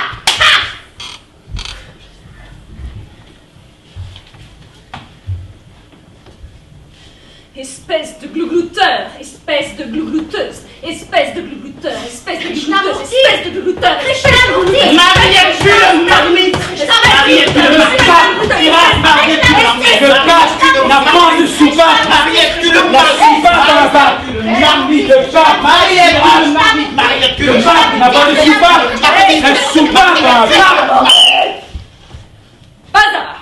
Espèce de glouglouteur, espèce de glouglouteuse, espèce de glouglouteur, espèce de glouglouteuse,
Krishnamurti.
espèce de glouglouteur.
Krishnamurti.
Mariette le marmite. Mariette le Mariette
Le casque n'a pas de soupape.
Mariette le
La soupape dans la barque. Marmite de pape.
Mariette le marmite. Mariette
Le pape n'a pas de soupape. La soupape dans la barque.
Bazar,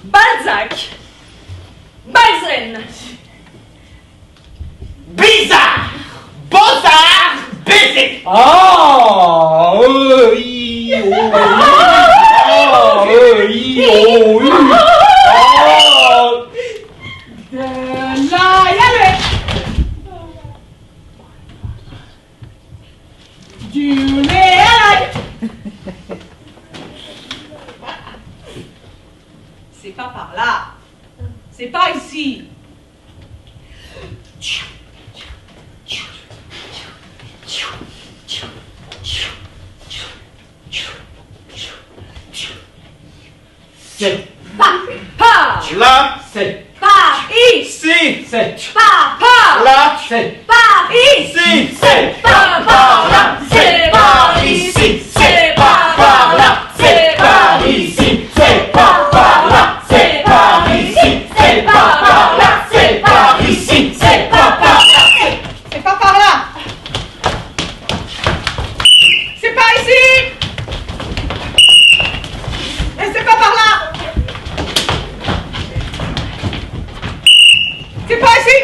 Balzac, Balzen,
Bizarre. Beaux-arts. Baiser.
Ah, oui, oh, oui. Ah, oui, oh, oui. Ah.
Là, y aller. Du nez à l'œil. C'est pas par là. C'est pas ici.
C'est,
pas,
Là.
c'est,
pas,
Si.
c'est,
pas,
Là.
c'est.
Si.
C'est
pas par là, c'est par ici, c'est pas par là, c'est par ici, c'est pas par là, c'est par ici, c'est pas par là, c'est par ici, c'est pas par là.
C'est pas par là. C'est pas ici. Et c'est pas par là. C'est pas ici.